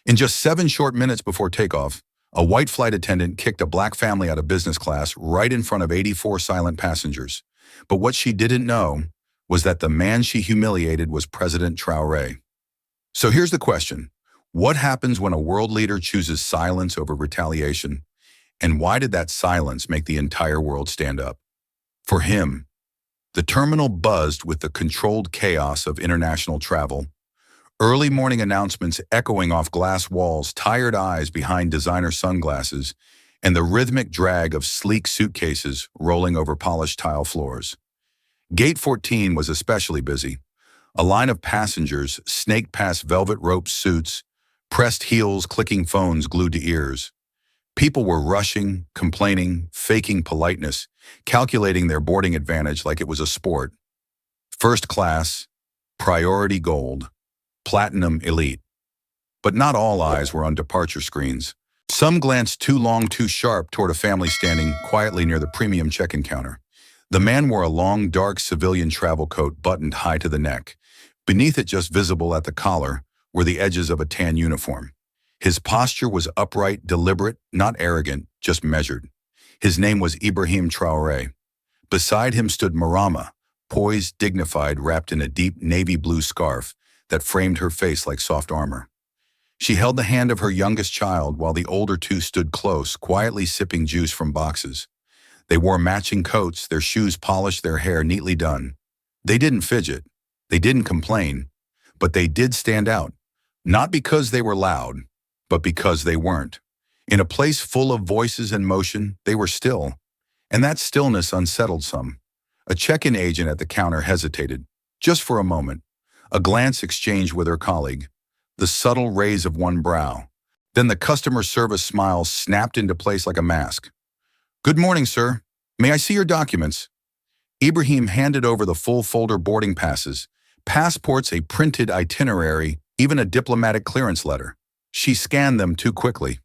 In just 7 short minutes before takeoff, a white flight attendant kicked a black family out of business class right in front of 84 silent passengers. But what she didn't know was that the man she humiliated was President Traoré. So here's the question. What happens when a world leader chooses silence over retaliation? And why did that silence make the entire world stand up? For him, the terminal buzzed with the controlled chaos of international travel. Early morning announcements echoing off glass walls, tired eyes behind designer sunglasses, and the rhythmic drag of sleek suitcases rolling over polished tile floors. Gate 14 was especially busy. A line of passengers snaked past velvet rope suits, pressed heels clicking phones glued to ears. People were rushing, complaining, faking politeness, calculating their boarding advantage like it was a sport. First class, priority gold, platinum elite. But not all eyes were on departure screens. Some glanced too long, too sharp toward a family standing quietly near the premium check-in counter. The man wore a long, dark civilian travel coat buttoned high to the neck. Beneath it, just visible at the collar, were the edges of a tan uniform. His posture was upright, deliberate, not arrogant, just measured. His name was Ibrahim Traoré. Beside him stood Marama, poised, dignified, wrapped in a deep navy blue scarf that framed her face like soft armor. She held the hand of her youngest child while the older two stood close, quietly sipping juice from boxes. They wore matching coats, their shoes polished, their hair neatly done. They didn't fidget. They didn't complain. But they did stand out. Not because they were loud, but because they weren't. In a place full of voices and motion, they were still. And that stillness unsettled some. A check-in agent at the counter hesitated, just for a moment. A glance exchanged with her colleague. The subtle raise of one brow. Then the customer service smile snapped into place like a mask. "Good morning, sir. May I see your documents?" Ibrahim handed over the full folder boarding passes, passports, a printed itinerary, even a diplomatic clearance letter. She scanned them too quickly.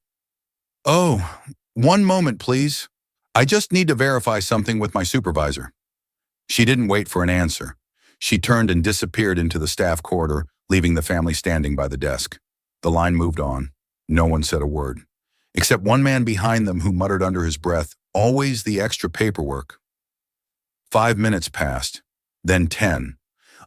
"Oh, one moment, please. I just need to verify something with my supervisor." She didn't wait for an answer. She turned and disappeared into the staff corridor, leaving the family standing by the desk. The line moved on. No one said a word, except one man behind them who muttered under his breath, "Always the extra paperwork." 5 minutes passed, then 10.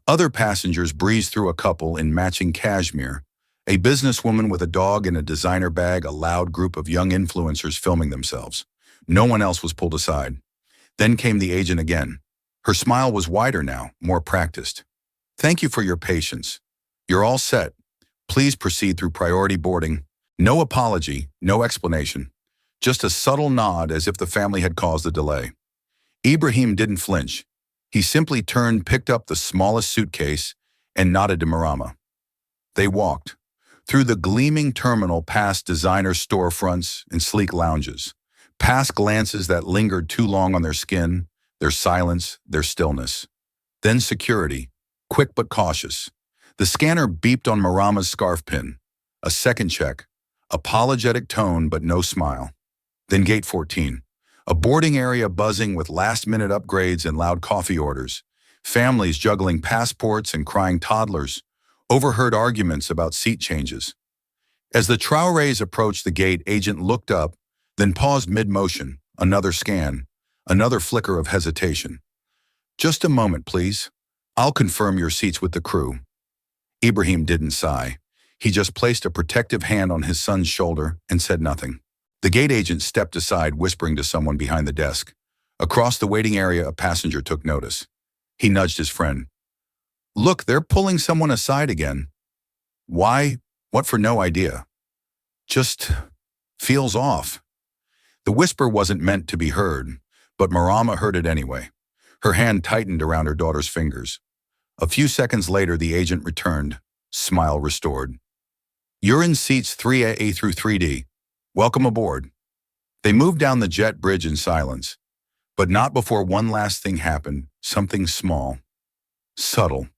Other passengers breezed through, a couple in matching cashmere, a businesswoman with a dog in a designer bag, a loud group of young influencers filming themselves. No one else was pulled aside. Then came the agent again. Her smile was wider now, more practiced. "Thank you for your patience. You're all set. Please proceed through priority boarding." No apology, no explanation. Just a subtle nod as if the family had caused the delay. Ibrahim didn't flinch. He simply turned, picked up the smallest suitcase, and nodded to Marama. They walked through the gleaming terminal, past designer storefronts and sleek lounges, past glances that lingered too long on their skin, their silence, their stillness. Then security, quick but cautious. The scanner beeped on Marama's scarf pin. A second check, apologetic tone but no smile. Then gate 14, a boarding area buzzing with last-minute upgrades and loud coffee orders, families juggling passports and crying toddlers, overheard arguments about seat changes. As the Traorés approached the gate, agent looked up, then paused mid-motion, another scan, another flicker of hesitation. "Just a moment, please. I'll confirm your seats with the crew." Ibrahim didn't sigh. He just placed a protective hand on his son's shoulder and said nothing. The gate agent stepped aside, whispering to someone behind the desk. Across the waiting area, a passenger took notice. He nudged his friend. "Look, they're pulling someone aside again." "Why? What for? No idea. Just feels off." The whisper wasn't meant to be heard, but Marama heard it anyway. Her hand tightened around her daughter's fingers. A few seconds later, the agent returned, smile restored. "You're in seats 3A through 3D. Welcome aboard." They moved down the jet bridge in silence, but not before one last thing happened, something small, subtle.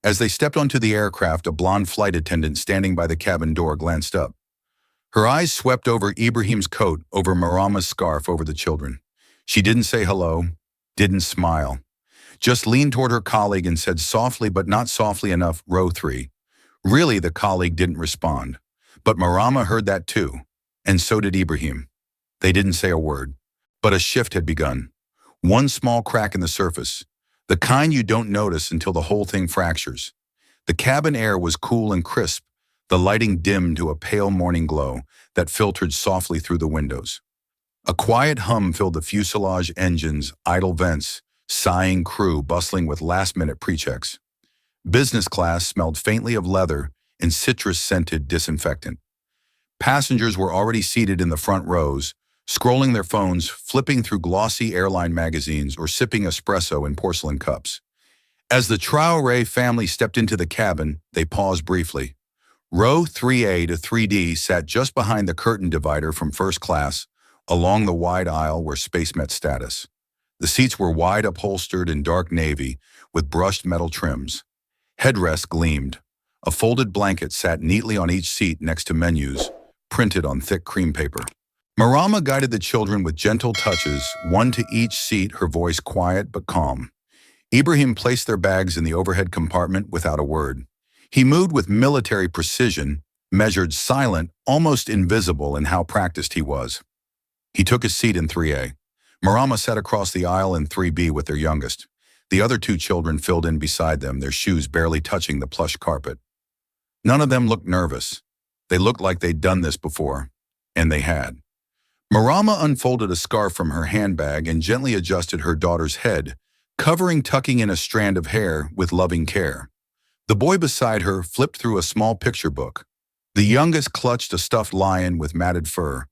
As they stepped onto the aircraft, a blonde flight attendant standing by the cabin door glanced up. Her eyes swept over Ibrahim's coat, over Marama's scarf, over the children. She didn't say hello, didn't smile, just leaned toward her colleague and said softly but not softly enough, "Row 3. Really, the colleague didn't respond. But Marama heard that too, and so did Ibrahim. They didn't say a word, but a shift had begun. One small crack in the surface, the kind you don't notice until the whole thing fractures. The cabin air was cool and crisp, the lighting dimmed to a pale morning glow that filtered softly through the windows. A quiet hum filled the fuselage engines, idle vents, sighing crew bustling with last-minute pre-checks. Business class smelled faintly of leather and citrus-scented disinfectant. Passengers were already seated in the front rows, scrolling their phones, flipping through glossy airline magazines, or sipping espresso in porcelain cups. As the Traoré family stepped into the cabin, they paused briefly. Row 3A to 3D sat just behind the curtain divider from first class, along the wide aisle where space met status. The seats were wide upholstered in dark navy with brushed metal trims. Headrests gleamed. A folded blanket sat neatly on each seat next to menus, printed on thick cream paper. Marama guided the children with gentle touches, one to each seat, her voice quiet but calm. Ibrahim placed their bags in the overhead compartment without a word. He moved with military precision, measured, silent, almost invisible in how practiced he was. He took his seat in 3A. Marama sat across the aisle in 3B with their youngest. The other two children filled in beside them, their shoes barely touching the plush carpet. None of them looked nervous. They looked like they'd done this before, and they had. Marama unfolded a scarf from her handbag and gently adjusted her daughter's head, tucking in a strand of hair with loving care. The boy beside her flipped through a small picture book. The youngest clutched a stuffed lion with matted fur.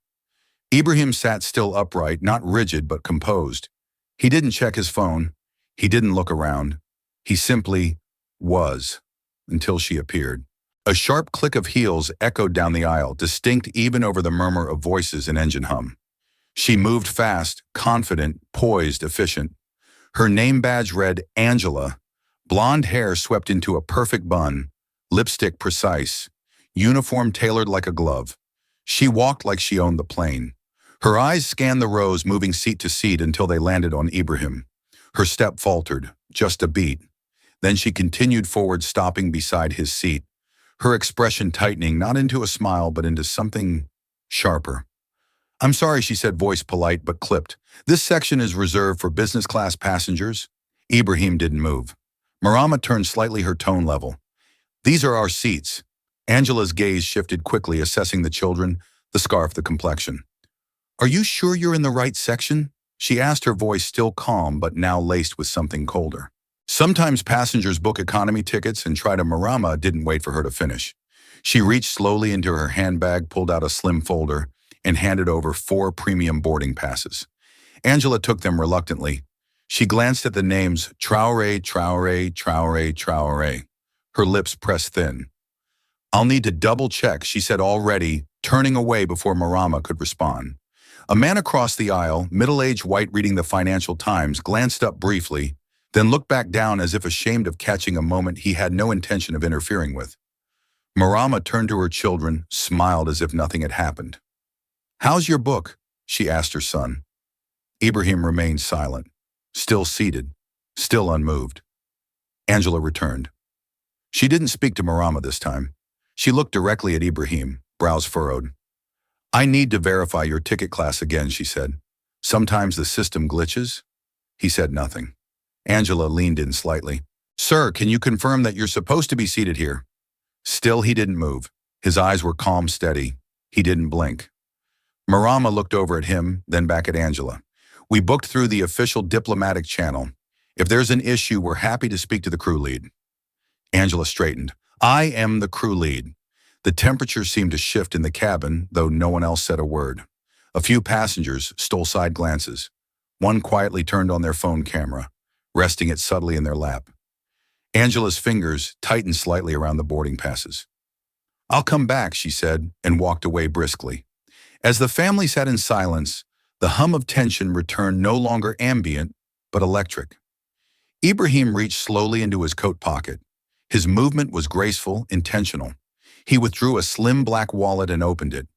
Ibrahim sat still upright, not rigid but composed. He didn't check his phone. He didn't look around. He simply was, until she appeared. A sharp click of heels echoed down the aisle, distinct even over the murmur of voices and engine hum. She moved fast, confident, poised, efficient. Her name badge read Angela. Blonde hair swept into a perfect bun, lipstick precise, uniform tailored like a glove. She walked like she owned the plane. Her eyes scanned the rows, moving seat to seat until they landed on Ibrahim. Her step faltered, just a beat. Then she continued forward, stopping beside his seat, her expression tightening, not into a smile but into something sharper. "I'm sorry," she said, voice polite but clipped. "This section is reserved for business class passengers." Ibrahim didn't move. Marama turned slightly, her tone level. "These are our seats." Angela's gaze shifted quickly, assessing the children, the scarf, the complexion. "Are you sure you're in the right section?" she asked, her voice still calm but now laced with something colder. Sometimes passengers book economy tickets and try to. Marama didn't wait for her to finish. She reached slowly into her handbag, pulled out a slim folder, and handed over 4 premium boarding passes. Angela took them reluctantly. She glanced at the names Traoré, Traoré, Traoré, Traoré. Her lips pressed thin. "I'll need to double-check," she said, already turning away before Marama could respond. A man across the aisle, middle-aged, white, reading the Financial Times, glanced up briefly, then looked back down as if ashamed of catching a moment he had no intention of interfering with. Marama turned to her children, smiled as if nothing had happened. "How's your book?" she asked her son. Ibrahim remained silent, still seated, still unmoved. Angela returned. She didn't speak to Marama this time. She looked directly at Ibrahim, brows furrowed. "I need to verify your ticket class again," she said. "Sometimes the system glitches." He said nothing. Angela leaned in slightly. "Sir, can you confirm that you're supposed to be seated here?" Still, he didn't move. His eyes were calm, steady. He didn't blink. Marama looked over at him, then back at Angela. "We booked through the official diplomatic channel. If there's an issue, we're happy to speak to the crew lead." Angela straightened. "I am the crew lead." The temperature seemed to shift in the cabin, though no one else said a word. A few passengers stole side glances. One quietly turned on their phone camera, resting it subtly in their lap. Angela's fingers tightened slightly around the boarding passes. "I'll come back," she said, and walked away briskly. As the family sat in silence, the hum of tension returned, no longer ambient, but electric. Ibrahim reached slowly into his coat pocket. His movement was graceful, intentional. He withdrew a slim black wallet and opened it.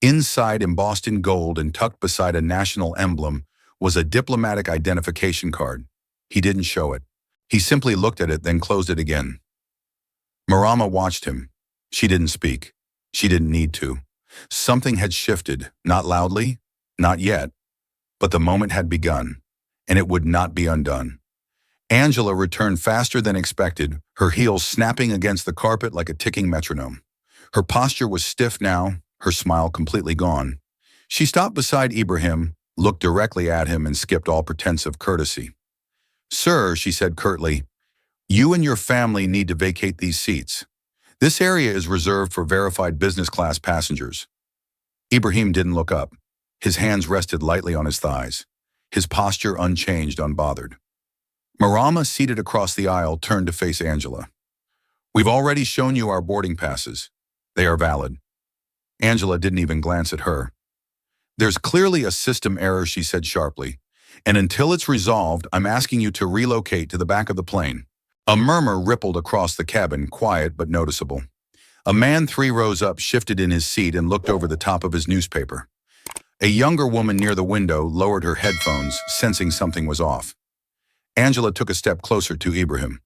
Inside, embossed in gold and tucked beside a national emblem, was a diplomatic identification card. He didn't show it. He simply looked at it, then closed it again. Marama watched him. She didn't speak. She didn't need to. Something had shifted, not loudly, not yet, but the moment had begun, and it would not be undone. Angela returned faster than expected, her heels snapping against the carpet like a ticking metronome. Her posture was stiff now, her smile completely gone. She stopped beside Ibrahim, looked directly at him, and skipped all pretense of courtesy. "Sir," she said curtly, "you and your family need to vacate these seats. This area is reserved for verified business class passengers." Ibrahim didn't look up. His hands rested lightly on his thighs, his posture unchanged, unbothered. Marama, seated across the aisle, turned to face Angela. "We've already shown you our boarding passes. They are valid." Angela didn't even glance at her. "There's clearly a system error," she said sharply, "and until it's resolved, I'm asking you to relocate to the back of the plane." A murmur rippled across the cabin, quiet but noticeable. A man 3 rows up shifted in his seat and looked over the top of his newspaper. A younger woman near the window lowered her headphones, sensing something was off. Angela took a step closer to Ibrahim.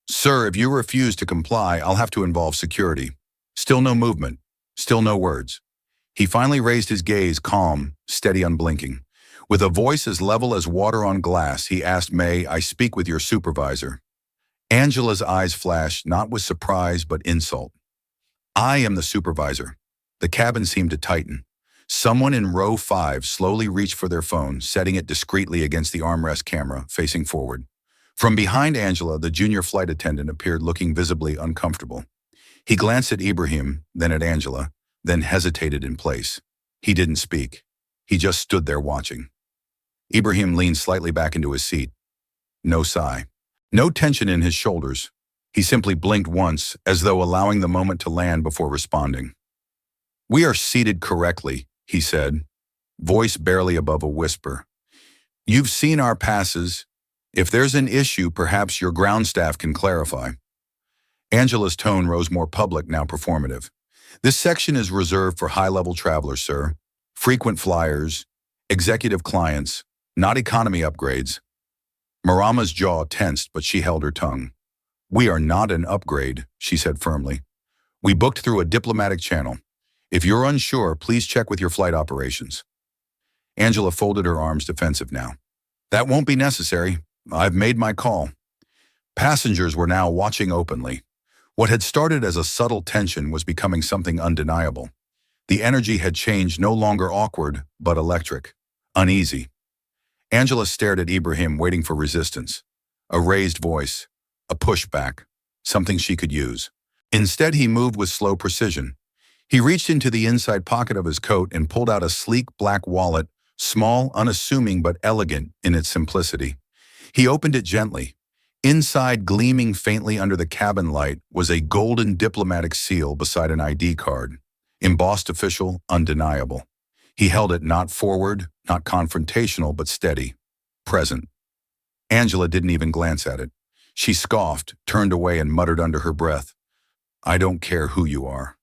"Sir, if you refuse to comply, I'll have to involve security." Still no movement. Still no words. He finally raised his gaze, calm, steady, unblinking. With a voice as level as water on glass, he asked, "May I speak with your supervisor?" Angela's eyes flashed, not with surprise but insult. "I am the supervisor." The cabin seemed to tighten. Someone in row 5 slowly reached for their phone, setting it discreetly against the armrest camera, facing forward. From behind Angela, the junior flight attendant appeared, looking visibly uncomfortable. He glanced at Ibrahim, then at Angela, then hesitated in place. He didn't speak. He just stood there watching. Ibrahim leaned slightly back into his seat. No sigh. No tension in his shoulders. He simply blinked once, as though allowing the moment to land before responding. "We are seated correctly," he said, voice barely above a whisper. "You've seen our passes. If there's an issue, perhaps your ground staff can clarify." Angela's tone rose, more public, now performative. "This section is reserved for high-level travelers, sir. Frequent flyers, executive clients, not economy upgrades." Marama's jaw tensed, but she held her tongue. "We are not an upgrade," she said firmly. "We booked through a diplomatic channel. If you're unsure, please check with your flight operations." Angela folded her arms, defensive now. "That won't be necessary. I've made my call." Passengers were now watching openly. What had started as a subtle tension was becoming something undeniable. The energy had changed, no longer awkward, but electric, uneasy. Angela stared at Ibrahim, waiting for resistance. A raised voice, a pushback, something she could use. Instead, he moved with slow precision. He reached into the inside pocket of his coat and pulled out a sleek black wallet, small, unassuming, but elegant in its simplicity. He opened it gently. Inside, gleaming faintly under the cabin light, was a golden diplomatic seal beside an ID card. Embossed, official, undeniable. He held it, not forward, not confrontational, but steady, present. Angela didn't even glance at it. She scoffed, turned away, and muttered under her breath, "I don't care who you are."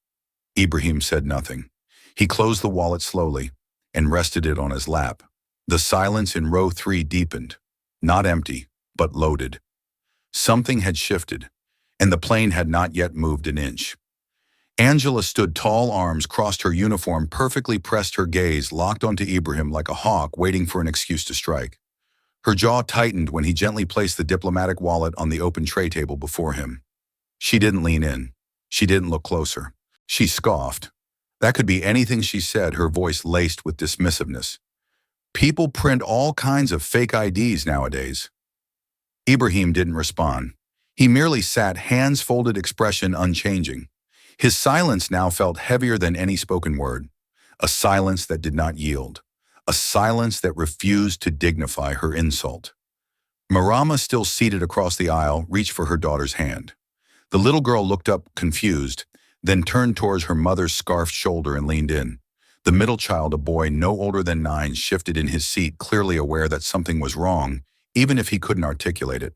Ibrahim said nothing. He closed the wallet slowly and rested it on his lap. The silence in row 3 deepened, not empty, but loaded. Something had shifted, and the plane had not yet moved an inch. Angela stood tall, arms crossed, her uniform perfectly pressed, her gaze locked onto Ibrahim like a hawk waiting for an excuse to strike. Her jaw tightened when he gently placed the diplomatic wallet on the open tray table before him. She didn't lean in. She didn't look closer. She scoffed. That could be anything she said, her voice laced with dismissiveness. "People print all kinds of fake IDs nowadays." Ibrahim didn't respond. He merely sat, hands folded, expression unchanging. His silence now felt heavier than any spoken word. A silence that did not yield. A silence that refused to dignify her insult. Marama, still seated across the aisle, reached for her daughter's hand. The little girl looked up, confused, then turned towards her mother's scarfed shoulder and leaned in. The middle child, a boy no older than 9, shifted in his seat, clearly aware that something was wrong, even if he couldn't articulate it.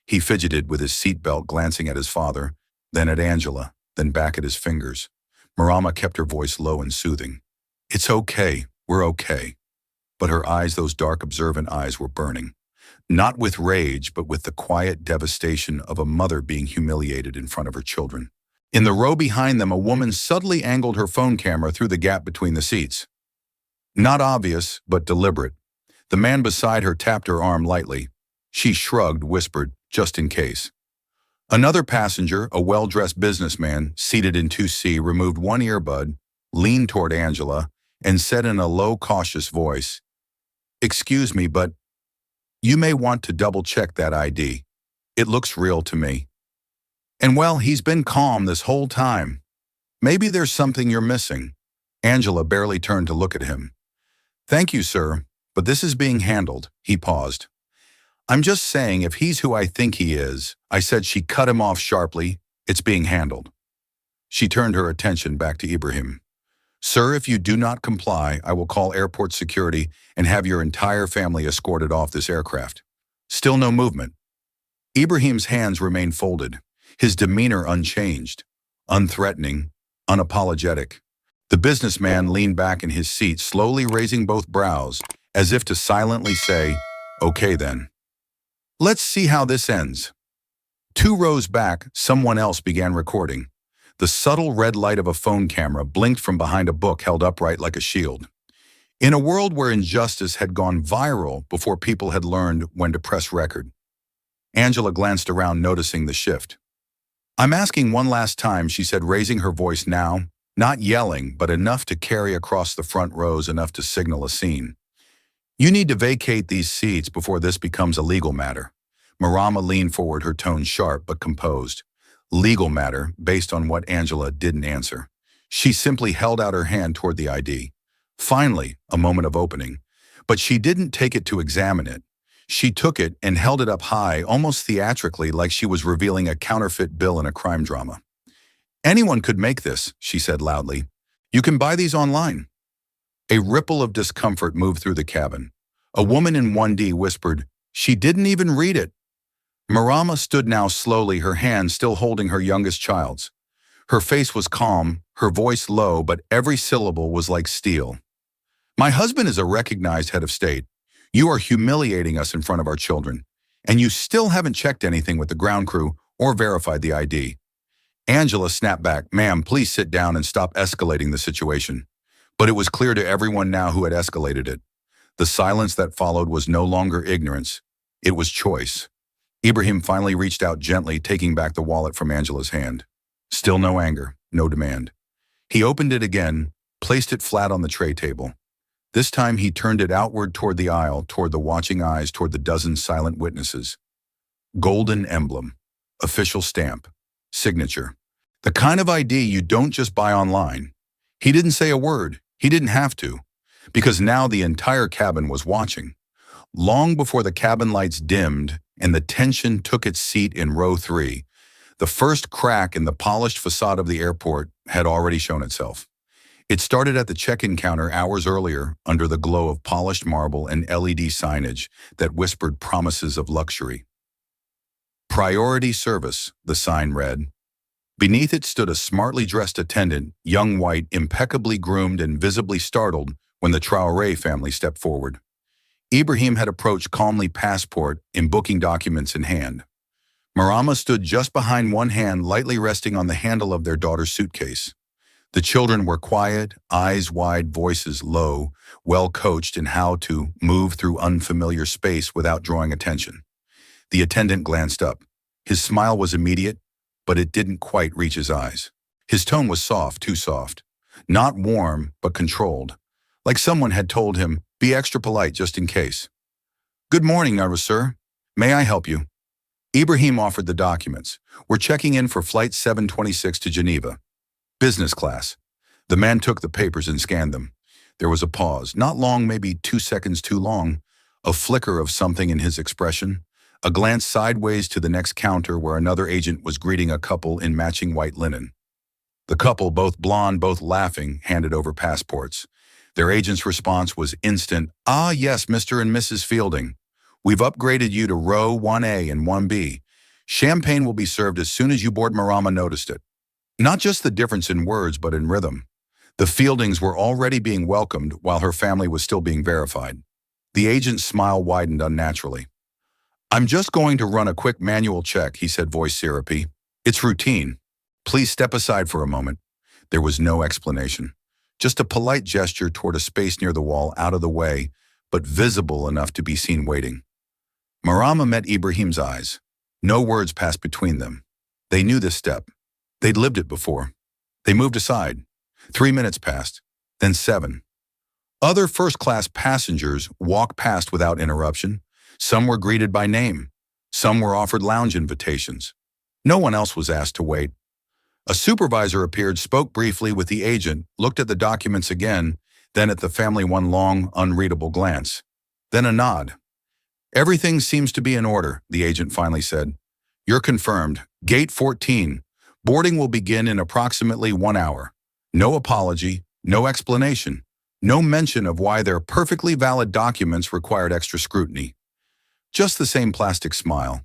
He fidgeted with his seatbelt, glancing at his father, then at Angela, then back at his fingers. Marama kept her voice low and soothing. "It's okay, we're okay." But her eyes, those dark, observant eyes, were burning. Not with rage, but with the quiet devastation of a mother being humiliated in front of her children. In the row behind them, a woman subtly angled her phone camera through the gap between the seats. Not obvious, but deliberate. The man beside her tapped her arm lightly. She shrugged, whispered, just in case. Another passenger, a well-dressed businessman, seated in 2C, removed one earbud, leaned toward Angela, and said in a low, cautious voice, "Excuse me, but you may want to double-check that ID. It looks real to me." And well, he's been calm this whole time. Maybe there's something you're missing. Angela barely turned to look at him. "Thank you, sir, but this is being handled." He paused. "I'm just saying if he's who I think he is," I said. She cut him off sharply. "It's being handled." She turned her attention back to Ibrahim. "Sir, if you do not comply, I will call airport security and have your entire family escorted off this aircraft." Still no movement. Ibrahim's hands remained folded, his demeanor unchanged, unthreatening, unapologetic. The businessman leaned back in his seat, slowly raising both brows, as if to silently say, "Okay then. Let's see how this ends." 2 rows back, someone else began recording. The subtle red light of a phone camera blinked from behind a book held upright like a shield. In a world where injustice had gone viral before people had learned when to press record, Angela glanced around, noticing the shift. "I'm asking one last time," she said, raising her voice now, not yelling, but enough to carry across the front rows, enough to signal a scene. "You need to vacate these seats before this becomes a legal matter." Marama leaned forward, her tone sharp but composed. Legal matter, based on what Angela didn't answer. She simply held out her hand toward the ID. Finally, a moment of opening. But she didn't take it to examine it. She took it and held it up high, almost theatrically, like she was revealing a counterfeit bill in a crime drama. "Anyone could make this," she said loudly. "You can buy these online." A ripple of discomfort moved through the cabin. A woman in 1D whispered, "She didn't even read it." Marama stood now slowly, her hand still holding her youngest child's. Her face was calm, her voice low, but every syllable was like steel. "My husband is a recognized head of state. You are humiliating us in front of our children, and you still haven't checked anything with the ground crew or verified the ID." Angela snapped back, "Ma'am, please sit down and stop escalating the situation." But it was clear to everyone now who had escalated it. The silence that followed was no longer ignorance. It was choice. Ibrahim finally reached out gently, taking back the wallet from Angela's hand. Still no anger, no demand. He opened it again, placed it flat on the tray table. This time he turned it outward toward the aisle, toward the watching eyes, toward the dozen silent witnesses. Golden emblem, official stamp, signature. The kind of ID you don't just buy online. He didn't say a word. He didn't have to, because now the entire cabin was watching. Long before the cabin lights dimmed and the tension took its seat in row 3, the first crack in the polished facade of the airport had already shown itself. It started at the check-in counter hours earlier, under the glow of polished marble and LED signage that whispered promises of luxury. "Priority service," the sign read. Beneath it stood a smartly dressed attendant, young white, impeccably groomed and visibly startled when the Traoré family stepped forward. Ibrahim had approached calmly, passport and booking documents in hand. Marama stood just behind, one hand lightly resting on the handle of their daughter's suitcase. The children were quiet, eyes wide, voices low, well coached in how to move through unfamiliar space without drawing attention. The attendant glanced up. His smile was immediate, but it didn't quite reach his eyes. His tone was soft, too soft. Not warm, but controlled. Like someone had told him, "Be extra polite just in case." "Good morning, narrate, sir. May I help you?" Ibrahim offered the documents. "We're checking in for flight 726 to Geneva. Business class." The man took the papers and scanned them. There was a pause, not long, maybe 2 seconds too long, a flicker of something in his expression, a glance sideways to the next counter where another agent was greeting a couple in matching white linen. The couple, both blonde, both laughing, handed over passports. Their agent's response was instant. "Ah, yes, Mr. and Mrs. Fielding. We've upgraded you to row 1A and 1B. Champagne will be served as soon as you board." Marama noticed it. Not just the difference in words, but in rhythm. The Fieldings were already being welcomed while her family was still being verified. The agent's smile widened unnaturally. "I'm just going to run a quick manual check," he said, voice syrupy. "It's routine." Please step aside for a moment. There was no explanation. Just a polite gesture toward a space near the wall out of the way, but visible enough to be seen waiting. Marama met Ibrahim's eyes. No words passed between them. They knew this step. They'd lived it before. They moved aside. 3 minutes passed, then 7. Other first-class passengers walked past without interruption. Some were greeted by name. Some were offered lounge invitations. No one else was asked to wait. A supervisor appeared, spoke briefly with the agent, looked at the documents again, then at the family one long, unreadable glance. Then a nod. Everything seems to be in order, the agent finally said. You're confirmed. Gate 14. Boarding will begin in approximately 1 hour. No apology, no explanation, no mention of why their perfectly valid documents required extra scrutiny. Just the same plastic smile.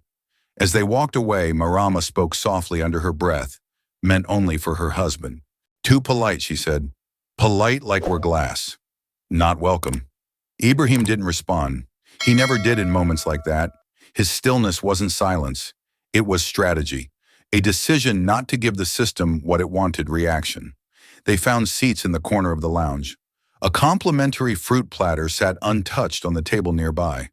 As they walked away, Marama spoke softly under her breath, meant only for her husband. Too polite, she said. Polite like we're glass. Not welcome. Ibrahim didn't respond. He never did in moments like that. His stillness wasn't silence. It was strategy. A decision not to give the system what it wanted reaction. They found seats in the corner of the lounge. A complimentary fruit platter sat untouched on the table nearby.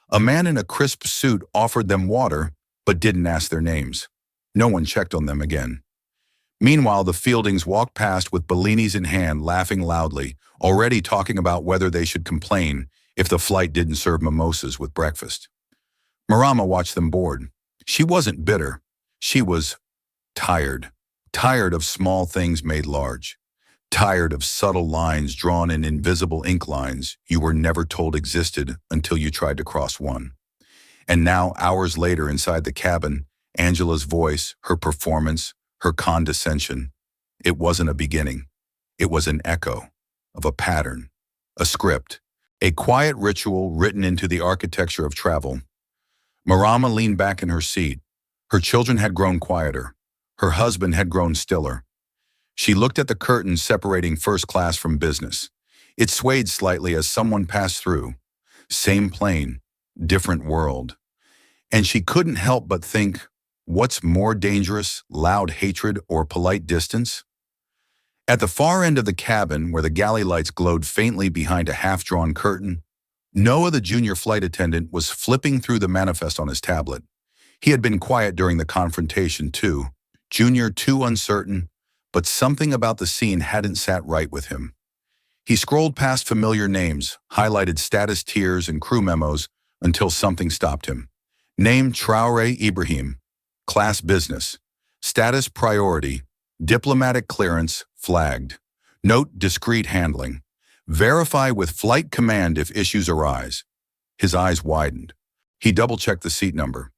A man in a crisp suit offered them water, but didn't ask their names. No one checked on them again. Meanwhile, the Fieldings walked past with Bellinis in hand, laughing loudly, already talking about whether they should complain if the flight didn't serve mimosas with breakfast. Marama watched them board. She wasn't bitter. She was tired. Tired of small things made large. Tired of subtle lines drawn in invisible ink lines you were never told existed until you tried to cross one. And now, hours later inside the cabin, Angela's voice, her performance, her condescension, it wasn't a beginning. It was an echo of a pattern, a script, a quiet ritual written into the architecture of travel. Marama leaned back in her seat. Her children had grown quieter. Her husband had grown stiller. She looked at the curtain separating first class from business. It swayed slightly as someone passed through. Same plane, different world. And she couldn't help but think, what's more dangerous, loud hatred or polite distance? At the far end of the cabin, where the galley lights glowed faintly behind a half-drawn curtain, Noah, the junior flight attendant, was flipping through the manifest on his tablet. He had been quiet during the confrontation, too. Junior too uncertain, but something about the scene hadn't sat right with him. He scrolled past familiar names, highlighted status tiers and crew memos until something stopped him. Name Traoré Ibrahim. Class business. Status priority. Diplomatic clearance flagged. Note discreet handling. Verify with flight command if issues arise. His eyes widened. He double-checked the seat number.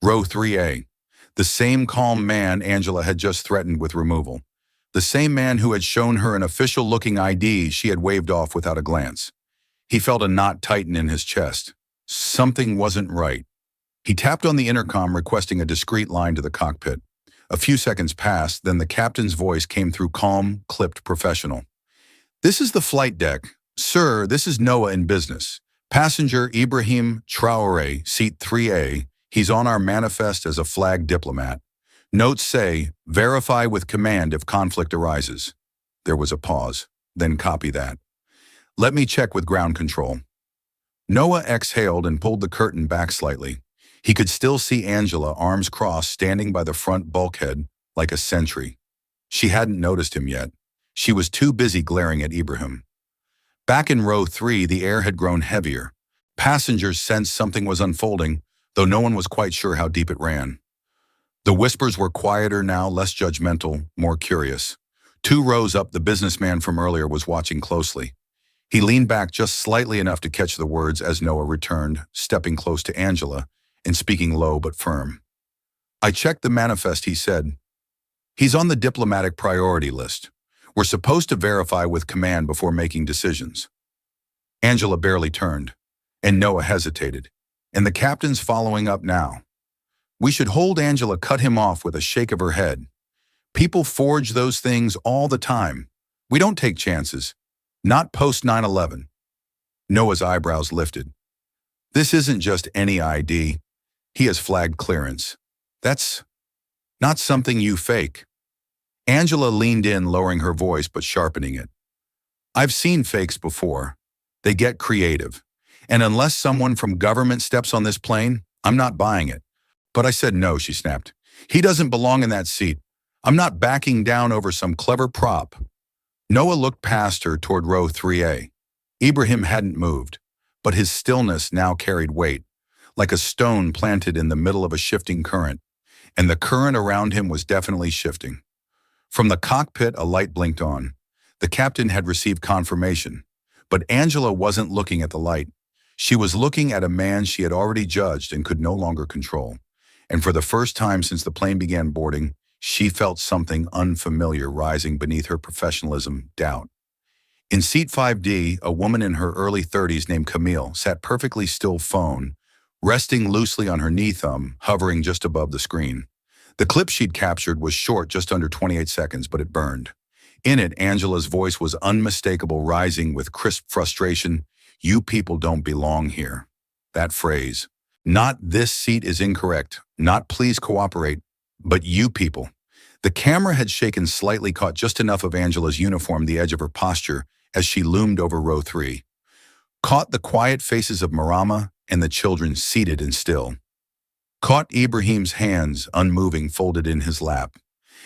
Row 3A. The same calm man Angela had just threatened with removal. The same man who had shown her an official-looking ID she had waved off without a glance. He felt a knot tighten in his chest. Something wasn't right. He tapped on the intercom requesting a discreet line to the cockpit. A few seconds passed, then the captain's voice came through calm, clipped professional. This is the flight deck. Sir, this is Noah in business. Passenger Ibrahim Traoré, seat 3A. He's on our manifest as a flag diplomat. Notes say, verify with command if conflict arises. There was a pause. Then copy that. Let me check with ground control. Noah exhaled and pulled the curtain back slightly. He could still see Angela, arms crossed, standing by the front bulkhead like a sentry. She hadn't noticed him yet. She was too busy glaring at Ibrahim. Back in row 3, the air had grown heavier. Passengers sensed something was unfolding, though no one was quite sure how deep it ran. The whispers were quieter now, less judgmental, more curious. 2 rows up, the businessman from earlier was watching closely. He leaned back just slightly enough to catch the words as Noah returned, stepping close to Angela and speaking low but firm. I checked the manifest, he said. He's on the diplomatic priority list. We're supposed to verify with command before making decisions. Angela barely turned, and Noah hesitated. And the captain's following up now. We should hold Angela, cut him off with a shake of her head. People forge those things all the time. We don't take chances. Not post 9/11. Noah's eyebrows lifted. This isn't just any ID. He has flagged clearance. That's not something you fake. Angela leaned in, lowering her voice but sharpening it. I've seen fakes before. They get creative. And unless someone from government steps on this plane, I'm not buying it. But I said no, she snapped. He doesn't belong in that seat. I'm not backing down over some clever prop. Noah looked past her toward row 3A. Ibrahim hadn't moved, but his stillness now carried weight, like a stone planted in the middle of a shifting current, and the current around him was definitely shifting. From the cockpit, a light blinked on. The captain had received confirmation, but Angela wasn't looking at the light. She was looking at a man she had already judged and could no longer control. And for the first time since the plane began boarding, she felt something unfamiliar rising beneath her professionalism, doubt. In seat 5D, a woman in her early 30s named Camille sat perfectly still, phone resting loosely on her knee thumb, hovering just above the screen. The clip she'd captured was short, just under 28 seconds, but it burned. In it, Angela's voice was unmistakable, rising with crisp frustration. You people don't belong here. That phrase. Not this seat is incorrect, not please cooperate, but you people. The camera had shaken slightly, caught just enough of Angela's uniform, the edge of her posture, as she loomed over row 3. Caught the quiet faces of Marama and the children seated and still. Caught Ibrahim's hands, unmoving, folded in his lap.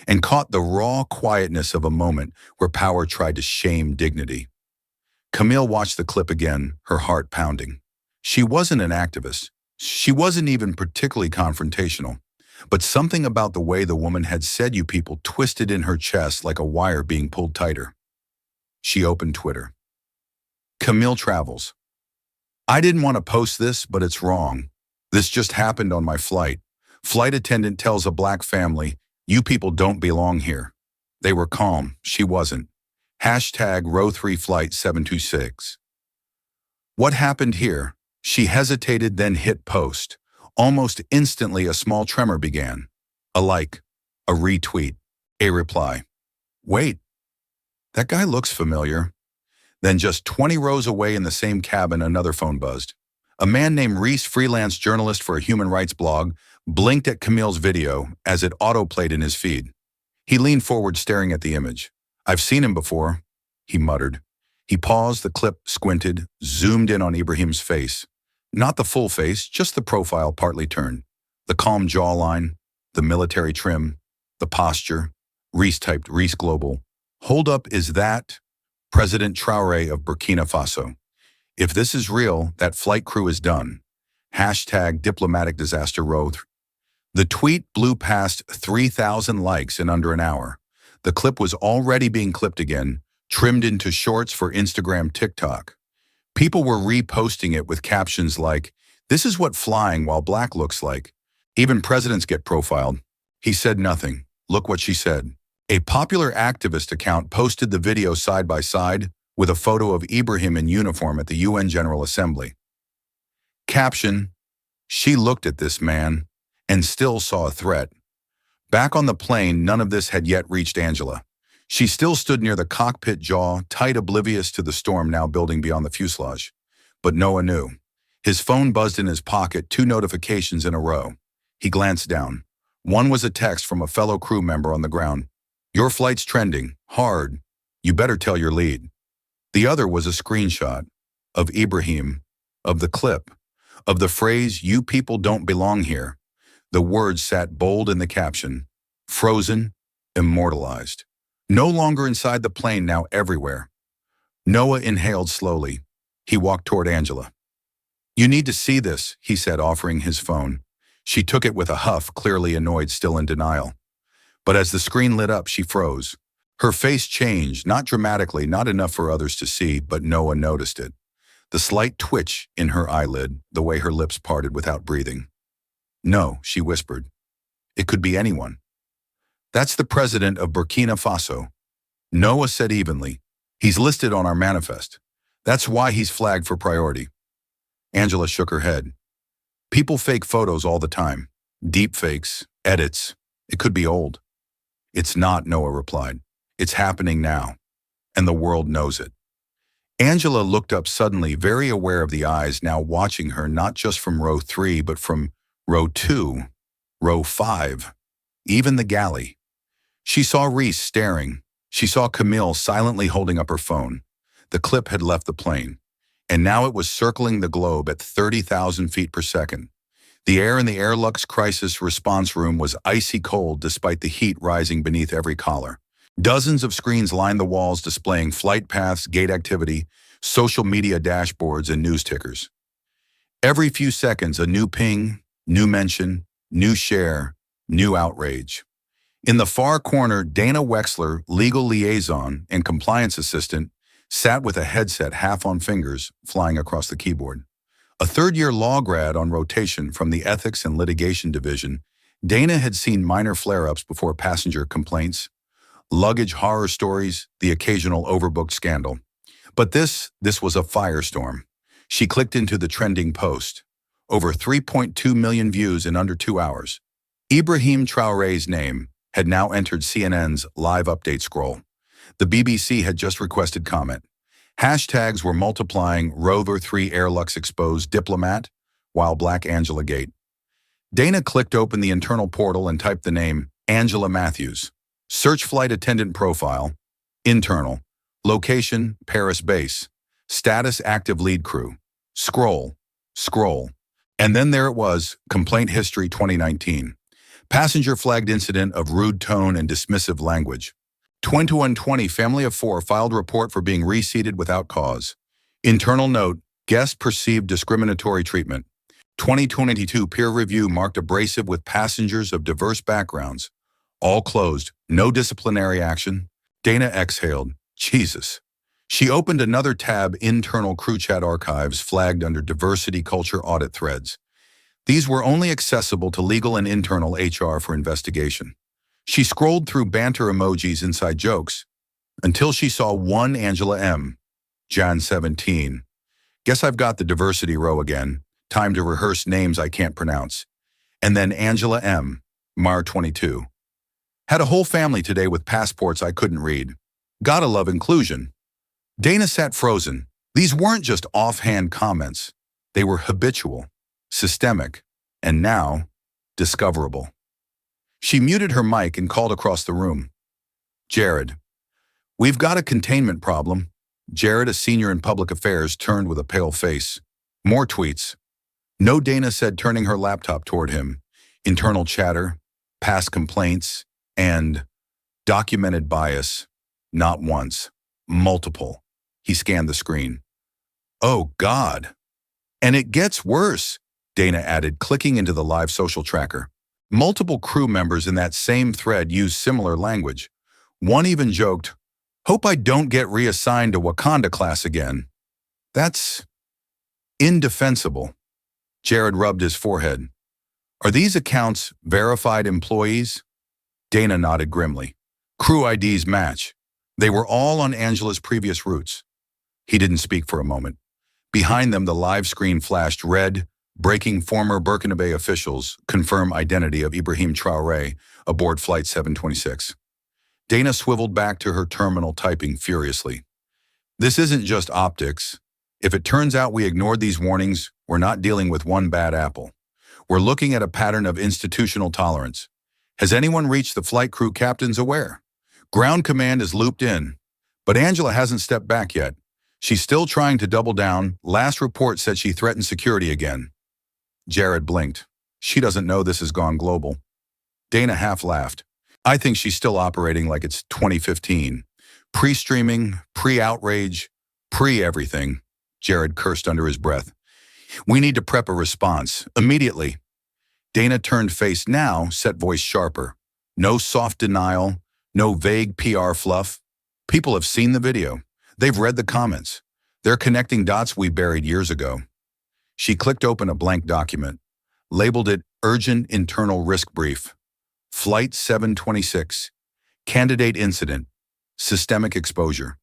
And caught the raw quietness of a moment where power tried to shame dignity. Camille watched the clip again, her heart pounding. She wasn't an activist. She wasn't even particularly confrontational. But something about the way the woman had said you people twisted in her chest like a wire being pulled tighter. She opened Twitter. Camille travels. I didn't want to post this, but it's wrong. This just happened on my flight. Flight attendant tells a black family, you people don't belong here. They were calm. She wasn't. Hashtag row 3 flight 726. What happened here? She hesitated, then hit post. Almost instantly, a small tremor began. A like, a retweet, a reply. Wait, that guy looks familiar. Then just 20 rows away in the same cabin, another phone buzzed. A man named Reese, freelance journalist for a human rights blog, blinked at Camille's video as it autoplayed in his feed. He leaned forward, staring at the image. I've seen him before, he muttered. He paused, the clip squinted, zoomed in on Ibrahim's face. Not the full face, just the profile partly turned. The calm jawline, the military trim, the posture. Reese typed, Reese Global. Hold up, is that President Traoré of Burkina Faso? If this is real, that flight crew is done. Hashtag diplomatic disaster row. The tweet blew past 3,000 likes in under an hour. The clip was already being clipped again, trimmed into shorts for Instagram, TikTok. People were reposting it with captions like, this is what flying while black looks like. Even presidents get profiled. He said nothing. Look what she said. A popular activist account posted the video side by side with a photo of Ibrahim in uniform at the UN General Assembly. Caption, she looked at this man and still saw a threat. Back on the plane, none of this had yet reached Angela. She still stood near the cockpit, jaw tight, oblivious to the storm now building beyond the fuselage. But Noah knew. His phone buzzed in his pocket, 2 notifications in a row. He glanced down. One was a text from a fellow crew member on the ground. Your flight's trending. Hard. You better tell your lead. The other was a screenshot of Ibrahim, of the clip, of the phrase, you people don't belong here. The words sat bold in the caption. Frozen, immortalized. No longer inside the plane, now everywhere. Noah inhaled slowly. He walked toward Angela. You need to see this, he said, offering his phone. She took it with a huff, clearly annoyed, still in denial. But as the screen lit up, she froze. Her face changed, not dramatically, not enough for others to see, but Noah noticed it. The slight twitch in her eyelid, the way her lips parted without breathing. No, she whispered. It could be anyone. That's the president of Burkina Faso. Noah said evenly. He's listed on our manifest. That's why he's flagged for priority. Angela shook her head. People fake photos all the time. Deep fakes, edits. It could be old. It's not, Noah replied. It's happening now. And the world knows it. Angela looked up suddenly, very aware of the eyes now watching her, not just from row 3, but from row 2, row 5, even the galley. She saw Reese staring. She saw Camille silently holding up her phone. The clip had left the plane, and now it was circling the globe at 30,000 feet per second. The air in the Airlux crisis response room was icy cold despite the heat rising beneath every collar. Dozens of screens lined the walls displaying flight paths, gate activity, social media dashboards, and news tickers. Every few seconds, a new ping, new mention, new share, new outrage. In the far corner, Dana Wexler, legal liaison and compliance assistant, sat with a headset half on fingers flying across the keyboard. A third-year law grad on rotation from the Ethics and Litigation Division, Dana had seen minor flare-ups before passenger complaints, luggage horror stories, the occasional overbooked scandal. But this was a firestorm. She clicked into the trending post. Over 3.2 million views in under 2 hours. Ibrahim Traoré's name had now entered CNN's live update scroll. The BBC had just requested comment. Hashtags were multiplying: Rover 3 Airlux exposed diplomat, while Black Angela Gate. Dana clicked open the internal portal and typed the name Angela Matthews. Search flight attendant profile. Internal. Location, Paris base. Status, active lead crew. Scroll. Scroll. And then there it was, complaint history 2019. Passenger flagged incident of rude tone and dismissive language. 2120 family of 4 filed report for being reseated without cause. Internal note, guest perceived discriminatory treatment. 2022 peer review marked abrasive with passengers of diverse backgrounds. All closed, no disciplinary action. Dana exhaled. Jesus. She opened another tab, internal crew chat archives flagged under diversity culture audit threads. These were only accessible to legal and internal HR for investigation. She scrolled through banter emojis inside jokes until she saw one Angela M. Jan 17. Guess I've got the diversity row again. Time to rehearse names I can't pronounce. And then Angela M. Mar 22. Had a whole family today with passports I couldn't read. Gotta love inclusion. Dana sat frozen. These weren't just offhand comments. They were habitual, systemic, and now discoverable. She muted her mic and called across the room. Jared. We've got a containment problem. Jared, a senior in public affairs, turned with a pale face. More tweets. No, Dana said, turning her laptop toward him. Internal chatter, past complaints, and documented bias. Not once, multiple. He scanned the screen. Oh, God. And it gets worse, Dana added, clicking into the live social tracker. Multiple crew members in that same thread used similar language. One even joked, "Hope I don't get reassigned to Wakanda class again." That's indefensible. Jared rubbed his forehead. Are these accounts verified employees? Dana nodded grimly. Crew IDs match. They were all on Angela's previous routes. He didn't speak for a moment. Behind them, the live screen flashed red, breaking former Burkina officials confirm identity of Ibrahim Traoré aboard Flight 726. Dana swiveled back to her terminal, typing furiously. This isn't just optics. If it turns out we ignored these warnings, we're not dealing with one bad apple. We're looking at a pattern of institutional tolerance. Has anyone reached the flight crew captains aware? Ground command is looped in, but Angela hasn't stepped back yet. She's still trying to double down. Last report said she threatened security again. Jared blinked. She doesn't know this has gone global. Dana half laughed. I think she's still operating like it's 2015. Pre-streaming, pre-outrage, pre-everything. Jared cursed under his breath. We need to prep a response, immediately. Dana turned face now, set voice sharper. No soft denial, no vague PR fluff. People have seen the video. They've read the comments. They're connecting dots we buried years ago. She clicked open a blank document, labeled it Urgent Internal Risk Brief. Flight 726. Candidate Incident. Systemic Exposure.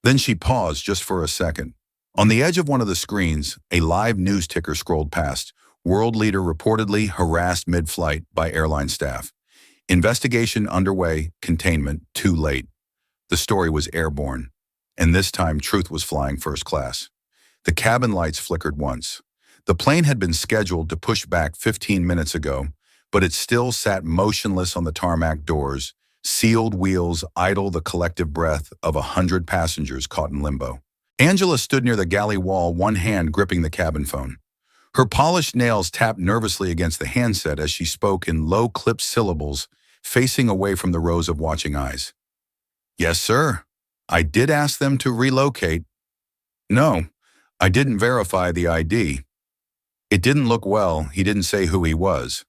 Then she paused just for a second. On the edge of one of the screens, a live news ticker scrolled past. World leader reportedly harassed mid-flight by airline staff. Investigation underway, containment too late. The story was airborne, and this time truth was flying first class. The cabin lights flickered once. The plane had been scheduled to push back 15 minutes ago, but it still sat motionless on the tarmac doors, sealed wheels idle, the collective breath of 100 passengers caught in limbo. Angela stood near the galley wall, one hand gripping the cabin phone. Her polished nails tapped nervously against the handset as she spoke in low, clipped syllables, facing away from the rows of watching eyes. "Yes, sir. I did ask them to relocate. No, I didn't verify the ID. It didn't look well. He didn't say who he was."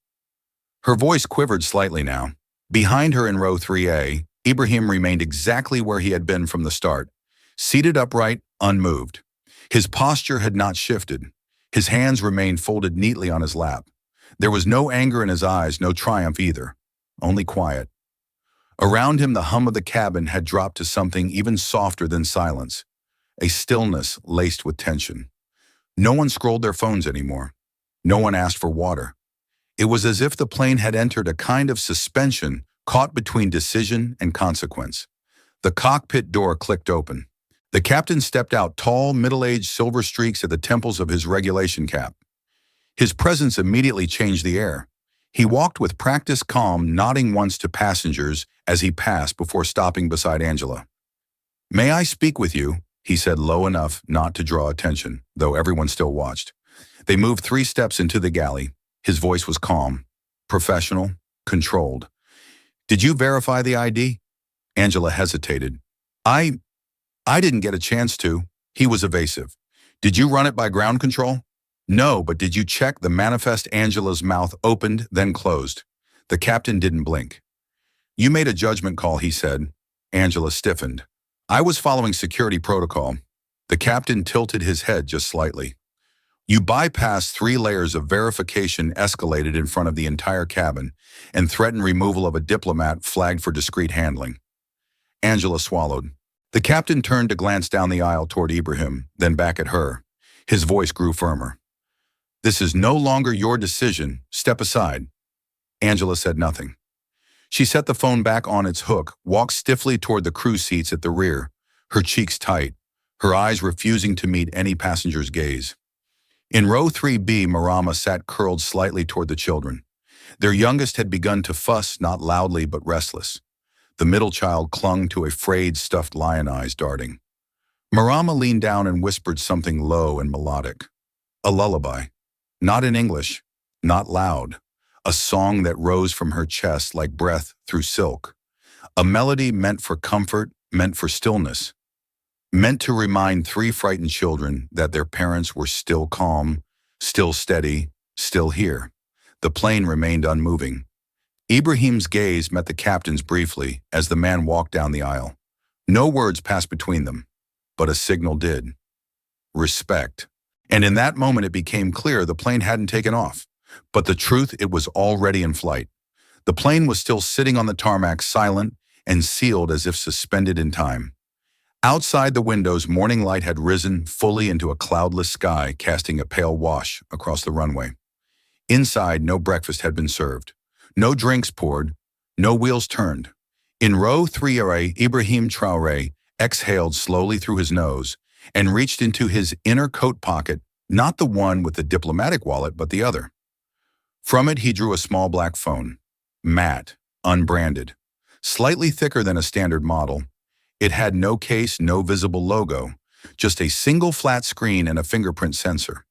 Her voice quivered slightly now. Behind her in row 3A, Ibrahim remained exactly where he had been from the start, seated upright, unmoved. His posture had not shifted. His hands remained folded neatly on his lap. There was no anger in his eyes, no triumph either, only quiet. Around him, the hum of the cabin had dropped to something even softer than silence, a stillness laced with tension. No one scrolled their phones anymore. No one asked for water. It was as if the plane had entered a kind of suspension, caught between decision and consequence. The cockpit door clicked open. The captain stepped out, tall, middle-aged, silver streaks at the temples of his regulation cap. His presence immediately changed the air. He walked with practiced calm, nodding once to passengers as he passed before stopping beside Angela. "May I speak with you?" he said low enough not to draw attention, though everyone still watched. They moved 3 steps into the galley. His voice was calm, professional, controlled. "Did you verify the ID?" Angela hesitated. I didn't get a chance to." He was evasive. "Did you run it by ground control?" "No, but did you check the manifest?" Angela's mouth opened, then closed. The captain didn't blink. "You made a judgment call," he said. Angela stiffened. "I was following security protocol." The captain tilted his head just slightly. "You bypassed 3 layers of verification, escalated in front of the entire cabin, and threatened removal of a diplomat flagged for discreet handling." Angela swallowed. The captain turned to glance down the aisle toward Ibrahim, then back at her. His voice grew firmer. "This is no longer your decision. Step aside." Angela said nothing. She set the phone back on its hook, walked stiffly toward the crew seats at the rear, her cheeks tight, her eyes refusing to meet any passenger's gaze. In row 3B, Marama sat curled slightly toward the children. Their youngest had begun to fuss, not loudly but restless. The middle child clung to a frayed, stuffed lion eyes darting. Marama leaned down and whispered something low and melodic. A lullaby. Not in English, not loud. A song that rose from her chest like breath through silk. A melody meant for comfort, meant for stillness. Meant to remind 3 frightened children that their parents were still calm, still steady, still here. The plane remained unmoving. Ibrahim's gaze met the captain's briefly as the man walked down the aisle. No words passed between them, but a signal did. Respect. And in that moment it became clear the plane hadn't taken off. But the truth, it was already in flight. The plane was still sitting on the tarmac, silent and sealed as if suspended in time. Outside the windows, morning light had risen fully into a cloudless sky, casting a pale wash across the runway. Inside, no breakfast had been served. No drinks poured, no wheels turned. In row 3A, Ibrahim Traoré exhaled slowly through his nose and reached into his inner coat pocket, not the one with the diplomatic wallet, but the other. From it, he drew a small black phone, matte, unbranded, slightly thicker than a standard model. It had no case, no visible logo, just a single flat screen and a fingerprint sensor.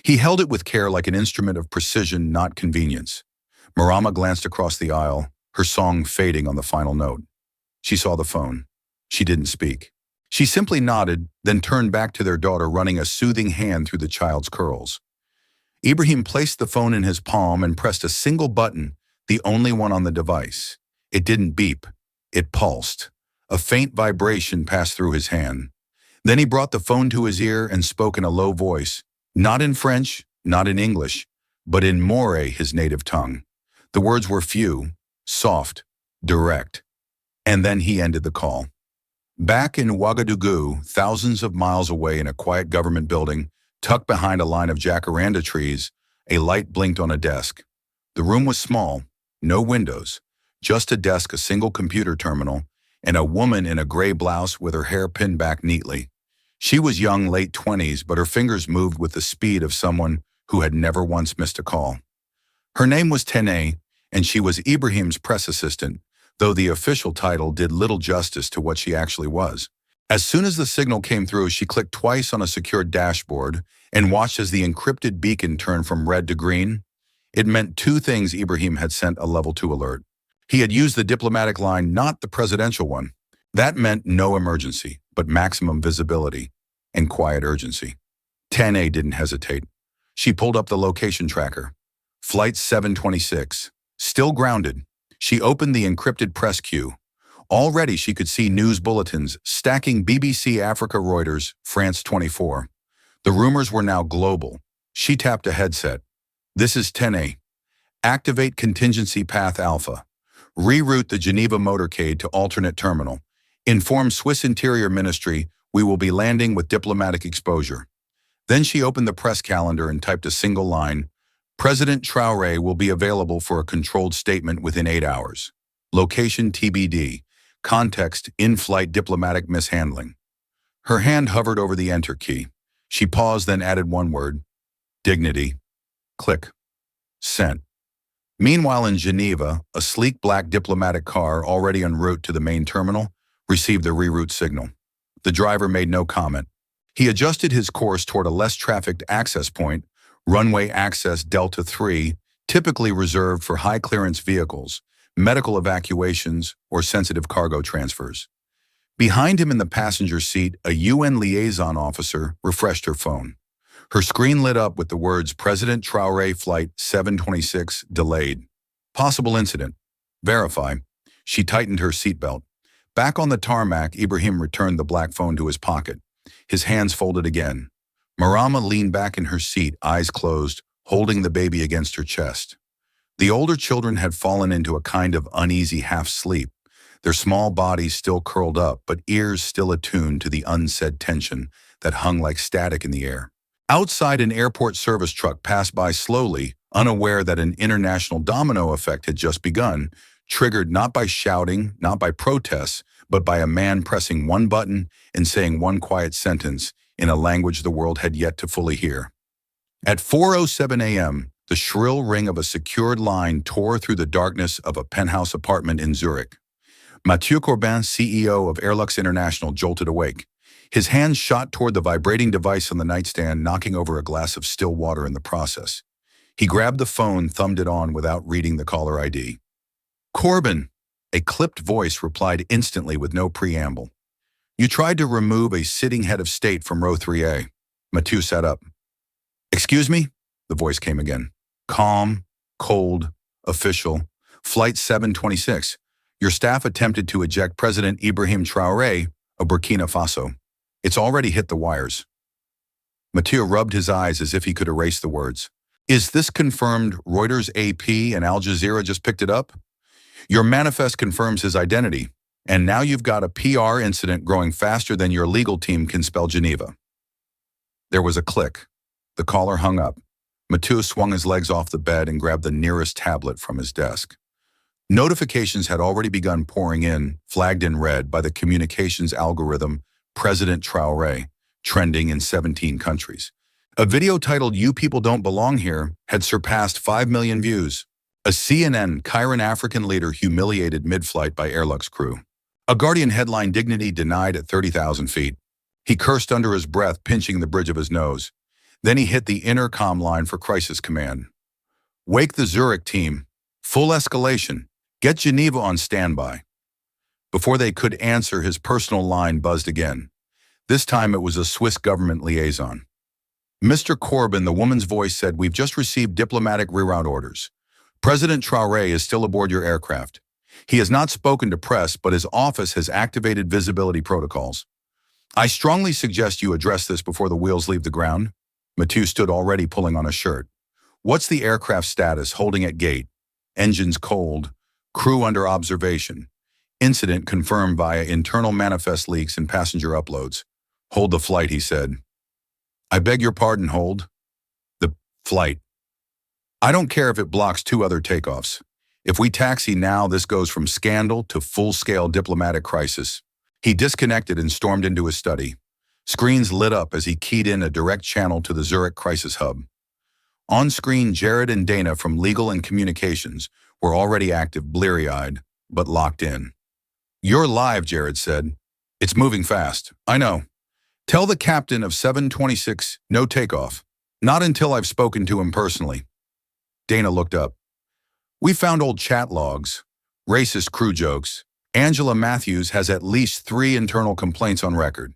He held it with care like an instrument of precision, not convenience. Marama glanced across the aisle, her song fading on the final note. She saw the phone. She didn't speak. She simply nodded, then turned back to their daughter, running a soothing hand through the child's curls. Ibrahim placed the phone in his palm and pressed a single button, the only one on the device. It didn't beep. It pulsed. A faint vibration passed through his hand. Then he brought the phone to his ear and spoke in a low voice, not in French, not in English, but in Moray, his native tongue. The words were few, soft, direct. And then he ended the call. Back in Ouagadougou, thousands of miles away in a quiet government building, tucked behind a line of jacaranda trees, a light blinked on a desk. The room was small, no windows, just a desk, a single computer terminal, and a woman in a gray blouse with her hair pinned back neatly. She was young, late 20s, but her fingers moved with the speed of someone who had never once missed a call. Her name was Tene, and she was Ibrahim's press assistant, though the official title did little justice to what she actually was. As soon as the signal came through, she clicked twice on a secured dashboard and watched as the encrypted beacon turned from red to green. It meant two things: Ibrahim had sent a level 2 alert. He had used the diplomatic line, not the presidential one. That meant no emergency, but maximum visibility and quiet urgency. 10A didn't hesitate. She pulled up the location tracker. Flight 726. Still grounded. She opened the encrypted press queue. Already she could see news bulletins stacking: BBC Africa, Reuters, France 24. The rumors were now global. She tapped a headset. This is 10A. Activate contingency path alpha. Reroute the Geneva motorcade to alternate terminal. Inform Swiss Interior Ministry we will be landing with diplomatic exposure. Then she opened the press calendar and typed a single line: President Traoré will be available for a controlled statement within 8 hours. Location TBD. Context: in-flight diplomatic mishandling. Her hand hovered over the enter key. She paused, then added one word: dignity. Click. Sent. Meanwhile in Geneva, a sleek black diplomatic car, already en route to the main terminal, received the reroute signal. The driver made no comment. He adjusted his course toward a less trafficked access point, runway access Delta 3, typically reserved for high-clearance vehicles, medical evacuations, or sensitive cargo transfers. Behind him in the passenger seat, a UN liaison officer refreshed her phone. Her screen lit up with the words President Traoré Flight 726 delayed. Possible incident. Verify. She tightened her seatbelt. Back on the tarmac, Ibrahim returned the black phone to his pocket. His hands folded again. Marama leaned back in her seat, eyes closed, holding the baby against her chest. The older children had fallen into a kind of uneasy half-sleep, their small bodies still curled up, but ears still attuned to the unsaid tension that hung like static in the air. Outside, an airport service truck passed by slowly, unaware that an international domino effect had just begun, triggered not by shouting, not by protests, but by a man pressing one button and saying one quiet sentence in a language the world had yet to fully hear. At 4:07 a.m., the shrill ring of a secured line tore through the darkness of a penthouse apartment in Zurich. Mathieu Corbin, CEO of Airlux International, jolted awake. His hands shot toward the vibrating device on the nightstand, knocking over a glass of still water in the process. He grabbed the phone, thumbed it on without reading the caller ID. Corbin, a clipped voice replied instantly with no preamble. You tried to remove a sitting head of state from row 3A. Mathieu sat up. Excuse me? The voice came again. Calm, cold, official. Flight 726. Your staff attempted to eject President Ibrahim Traoré of Burkina Faso. It's already hit the wires. Mathieu rubbed his eyes as if he could erase the words. Is this confirmed? Reuters, AP, and Al Jazeera just picked it up? Your manifest confirms his identity, and now you've got a PR incident growing faster than your legal team can spell Geneva. There was a click. The caller hung up. Mathieu swung his legs off the bed and grabbed the nearest tablet from his desk. Notifications had already begun pouring in, flagged in red by the communications algorithm President Traoré, trending in 17 countries. A video titled "You People Don't Belong Here" had surpassed 5 million views. A CNN Cairan African leader humiliated mid-flight by Airlux crew. A Guardian headline: Dignity denied at 30,000 feet. He cursed under his breath, pinching the bridge of his nose. Then he hit the intercom line for crisis command. Wake the Zurich team. Full escalation. Get Geneva on standby. Before they could answer, his personal line buzzed again. This time it was a Swiss government liaison. Mr. Corbin, the woman's voice said, we've just received diplomatic reroute orders. President Traoré is still aboard your aircraft. He has not spoken to press, but his office has activated visibility protocols. I strongly suggest you address this before the wheels leave the ground. Mathieu stood already pulling on a shirt. What's the aircraft status? Holding at gate. Engines cold. Crew under observation. Incident confirmed via internal manifest leaks and passenger uploads. Hold the flight, he said. I beg your pardon, hold. The flight. I don't care if it blocks 2 other takeoffs. If we taxi now, this goes from scandal to full-scale diplomatic crisis. He disconnected and stormed into his study. Screens lit up as he keyed in a direct channel to the Zurich crisis hub. On screen, Jared and Dana from Legal and Communications were already active, bleary-eyed, but locked in. "You're live," Jared said. "It's moving fast. I know. Tell the captain of 726, no takeoff. Not until I've spoken to him personally." Dana looked up. "We found old chat logs, racist crew jokes. Angela Matthews has at least 3 internal complaints on record.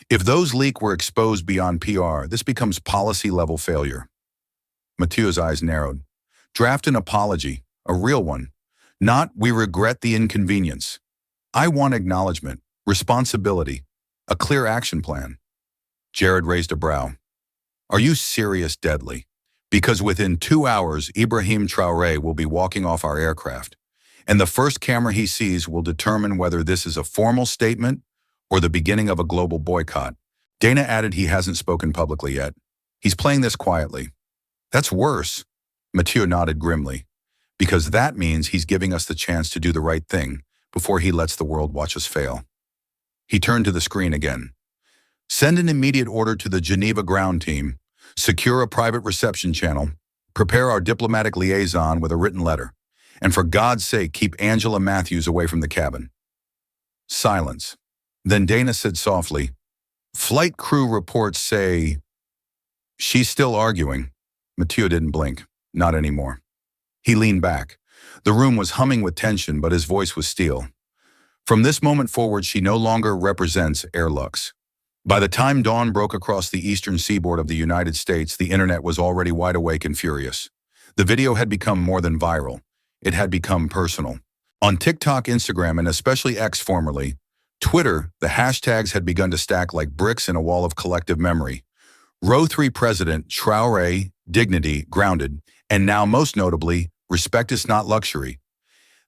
If those leaks were exposed beyond PR, this becomes policy-level failure." Mathieu's eyes narrowed. "Draft an apology, a real one. Not, 'we regret the inconvenience.' I want acknowledgement, responsibility, a clear action plan." Jared raised a brow. "Are you serious, Deadly? Because within 2 hours, Ibrahim Traoré will be walking off our aircraft, and the first camera he sees will determine whether this is a formal statement or the beginning of a global boycott." Dana added he hasn't spoken publicly yet. "He's playing this quietly." "That's worse," Mathieu nodded grimly, "because that means he's giving us the chance to do the right thing before he lets the world watch us fail." He turned to the screen again. "Send an immediate order to the Geneva ground team. Secure a private reception channel. Prepare our diplomatic liaison with a written letter. And for God's sake, keep Angela Matthews away from the cabin." Silence. Then Dana said softly, "Flight crew reports say..." "She's still arguing." Mathieu didn't blink. Not anymore. He leaned back. The room was humming with tension, but his voice was steel. "From this moment forward, she no longer represents Airlux." By the time dawn broke across the eastern seaboard of the United States, the internet was already wide awake and furious. The video had become more than viral. It had become personal. On TikTok, Instagram, and especially X, formerly Twitter, the hashtags had begun to stack like bricks in a wall of collective memory. Row 3 President, Traoré, dignity, grounded, and now most notably, respect is not luxury.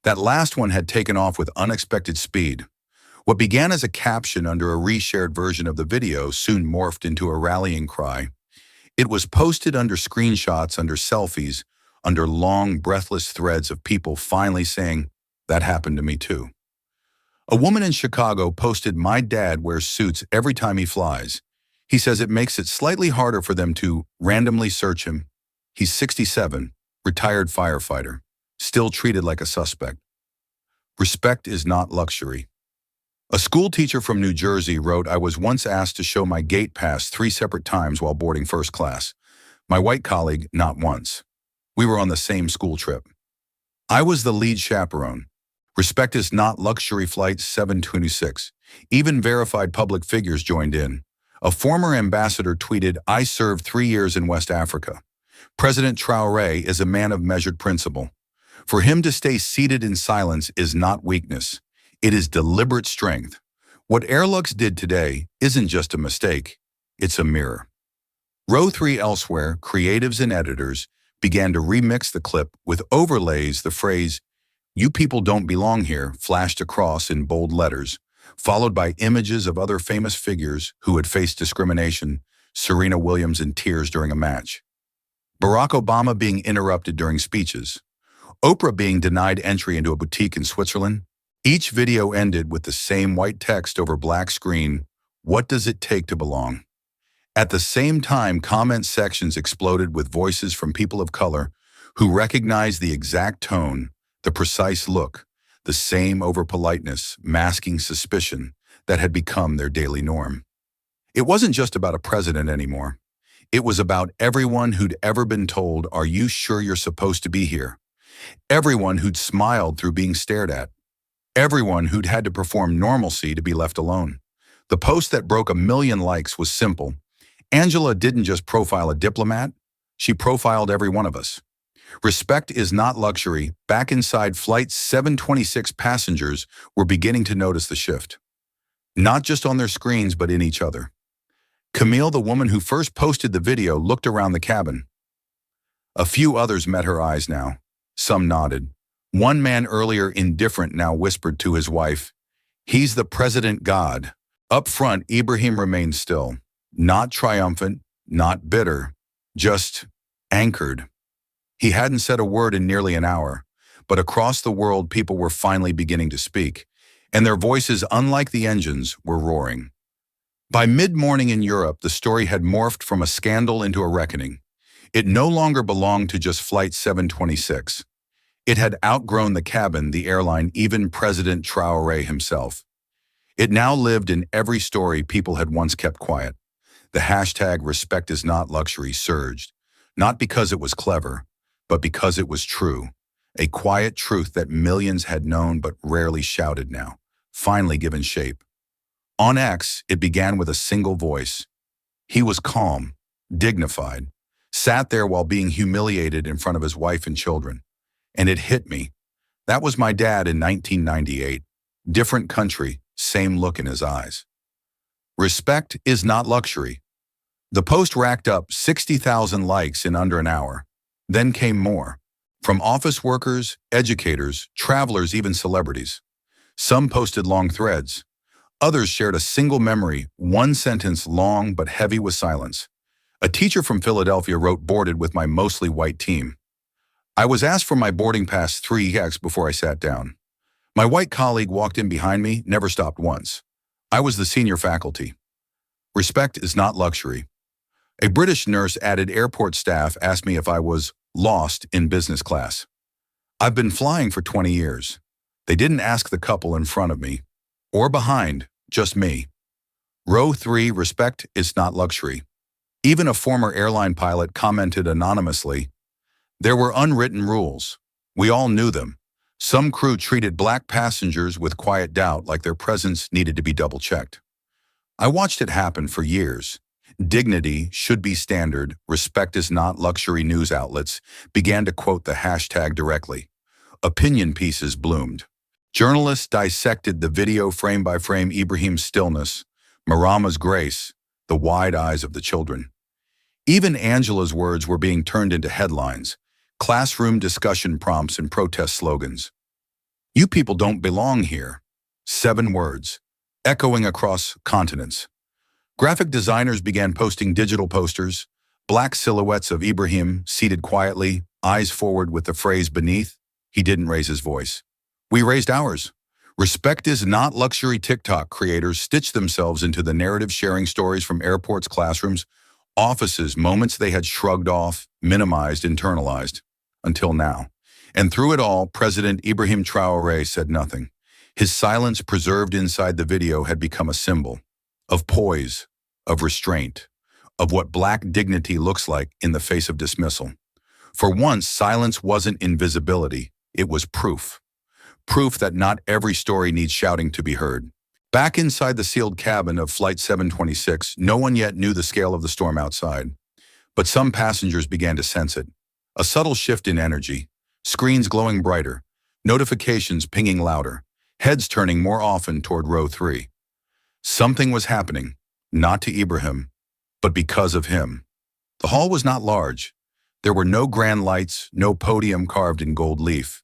That last one had taken off with unexpected speed. What began as a caption under a reshared version of the video soon morphed into a rallying cry. It was posted under screenshots, under selfies, under long, breathless threads of people finally saying, "That happened to me too." A woman in Chicago posted, "My dad wears suits every time he flies. He says it makes it slightly harder for them to randomly search him. He's 67, retired firefighter, still treated like a suspect." Respect is not luxury. A school teacher from New Jersey wrote, "I was once asked to show my gate pass 3 separate times while boarding first class. My white colleague, not once. We were on the same school trip. I was the lead chaperone. Respect is not luxury. Flight 726. Even verified public figures joined in. A former ambassador tweeted, "I served 3 years in West Africa. President Traoré is a man of measured principle. For him to stay seated in silence is not weakness. It is deliberate strength. What Airlux did today isn't just a mistake. It's a mirror." Row 3 elsewhere, creatives and editors began to remix the clip with overlays. The phrase, "You people don't belong here," flashed across in bold letters, followed by images of other famous figures who had faced discrimination, Serena Williams in tears during a match, Barack Obama being interrupted during speeches, Oprah being denied entry into a boutique in Switzerland. Each video ended with the same white text over black screen, "What does it take to belong?" At the same time, comment sections exploded with voices from people of color who recognized the exact tone, the precise look, the same over-politeness, masking suspicion that had become their daily norm. It wasn't just about a president anymore. It was about everyone who'd ever been told, "Are you sure you're supposed to be here?" Everyone who'd smiled through being stared at. Everyone who'd had to perform normalcy to be left alone. The post that broke 1 million likes was simple. Angela didn't just profile a diplomat, she profiled every one of us. Respect is not luxury. Back inside Flight 726, passengers were beginning to notice the shift. Not just on their screens, but in each other. Camille, the woman who first posted the video, looked around the cabin. A few others met her eyes now. Some nodded. One man, earlier indifferent, now whispered to his wife, "He's the president god." Up front, Ibrahim remained still. Not triumphant, not bitter, just anchored. He hadn't said a word in nearly an hour, but across the world people were finally beginning to speak, and their voices, unlike the engines, were roaring. By mid-morning in Europe, the story had morphed from a scandal into a reckoning. It no longer belonged to just Flight 726. It had outgrown the cabin, the airline, even President Traoré himself. It now lived in every story people had once kept quiet. The hashtag respect is not luxury surged, not because it was clever, but because it was true. A quiet truth that millions had known but rarely shouted now, finally given shape. On X, it began with a single voice. He was calm, dignified, sat there while being humiliated in front of his wife and children. And it hit me. That was my dad in 1998. Different country, same look in his eyes. Respect is not luxury. The post racked up 60,000 likes in under an hour. Then came more. From office workers, educators, travelers, even celebrities. Some posted long threads. Others shared a single memory, one sentence long but heavy with silence. A teacher from Philadelphia wrote, "Boarded with my mostly white team. I was asked for my boarding pass 3x before I sat down. My white colleague walked in behind me, never stopped once. I was the senior faculty. Respect is not luxury." A British nurse added, "Airport staff asked me if I was lost in business class. I've been flying for 20 years. They didn't ask the couple in front of me or behind, just me." Row 3, respect is not luxury. Even a former airline pilot commented anonymously, "There were unwritten rules. We all knew them. Some crew treated black passengers with quiet doubt, like their presence needed to be double-checked. I watched it happen for years. Dignity should be standard, respect is not luxury." News outlets began to quote the hashtag directly. Opinion pieces bloomed. Journalists dissected the video frame by frame, Ibrahim's stillness, Marama's grace, the wide eyes of the children. Even Angela's words were being turned into headlines, classroom discussion prompts, and protest slogans. "You people don't belong here." 7 words, echoing across continents. Graphic designers began posting digital posters, black silhouettes of Ibrahim seated quietly, eyes forward with the phrase beneath, "He didn't raise his voice. We raised ours." Respect is not luxury. TikTok creators stitched themselves into the narrative, sharing stories from airports, classrooms, offices, moments they had shrugged off, minimized, internalized, until now. And through it all, President Ibrahim Traoré said nothing. His silence, preserved inside the video, had become a symbol of poise, of restraint, of what black dignity looks like in the face of dismissal. For once, silence wasn't invisibility, it was proof. Proof that not every story needs shouting to be heard. Back inside the sealed cabin of Flight 726, no one yet knew the scale of the storm outside. But some passengers began to sense it. A subtle shift in energy, screens glowing brighter, notifications pinging louder, heads turning more often toward row 3. Something was happening, not to Ibrahim, but because of him. The hall was not large. There were no grand lights, no podium carved in gold leaf.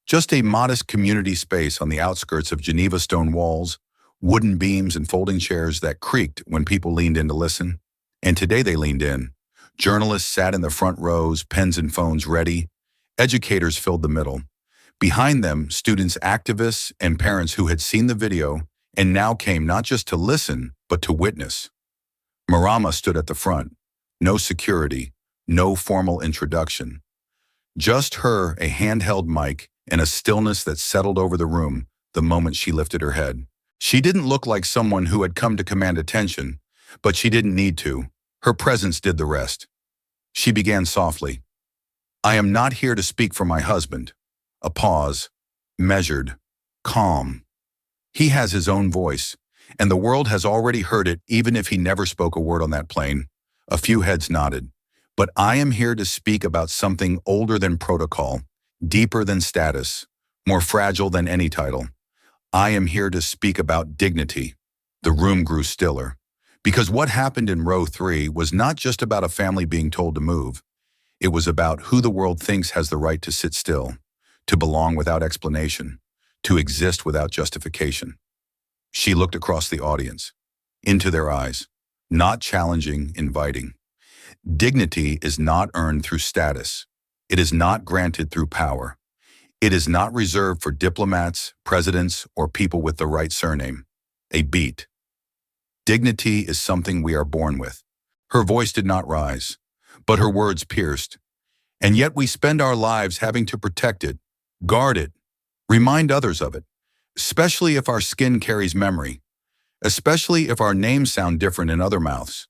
Just a modest community space on the outskirts of Geneva, stone walls, wooden beams, and folding chairs that creaked when people leaned in to listen. And today they leaned in. Journalists sat in the front rows, pens and phones ready. Educators filled the middle. Behind them, students, activists, and parents who had seen the video and now came not just to listen, but to witness. Marama stood at the front. No security, no formal introduction. Just her, a handheld mic, and a stillness that settled over the room the moment she lifted her head. She didn't look like someone who had come to command attention, but she didn't need to. Her presence did the rest. She began softly. "I am not here to speak for my husband." A pause, measured, calm. "He has his own voice, and the world has already heard it, even if he never spoke a word on that plane." A few heads nodded. "But I am here to speak about something older than protocol, deeper than status, more fragile than any title. I am here to speak about dignity." The room grew stiller, because what happened in row 3 was not just about a family being told to move. It was about who the world thinks has the right to sit still, to belong without explanation, to exist without justification. She looked across the audience, into their eyes, not challenging, inviting. Dignity is not earned through status. It is not granted through power. It is not reserved for diplomats, presidents, or people with the right surname. A beat. Dignity is something we are born with. Her voice did not rise, But her words pierced. And yet we spend our lives having to protect it, guard it, remind others of it, especially if our skin carries memory, especially if our names sound different in other mouths.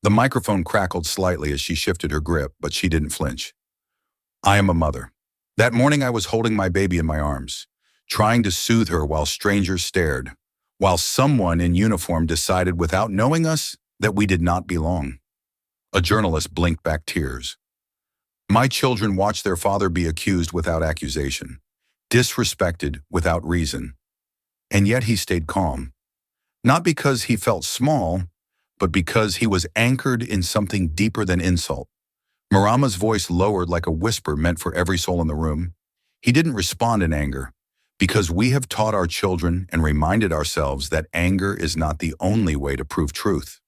The microphone crackled slightly as she shifted her grip, but she didn't flinch. I am a mother. That morning I was holding my baby in my arms, trying to soothe her while strangers stared, while someone in uniform decided without knowing us that we did not belong. A journalist blinked back tears. My children watched their father be accused without accusation, disrespected without reason. And yet he stayed calm. Not because he felt small, but because he was anchored in something deeper than insult. Marama's voice lowered like a whisper meant for every soul in the room. He didn't respond in anger, because we have taught our children and reminded ourselves that anger is not the only way to prove truth.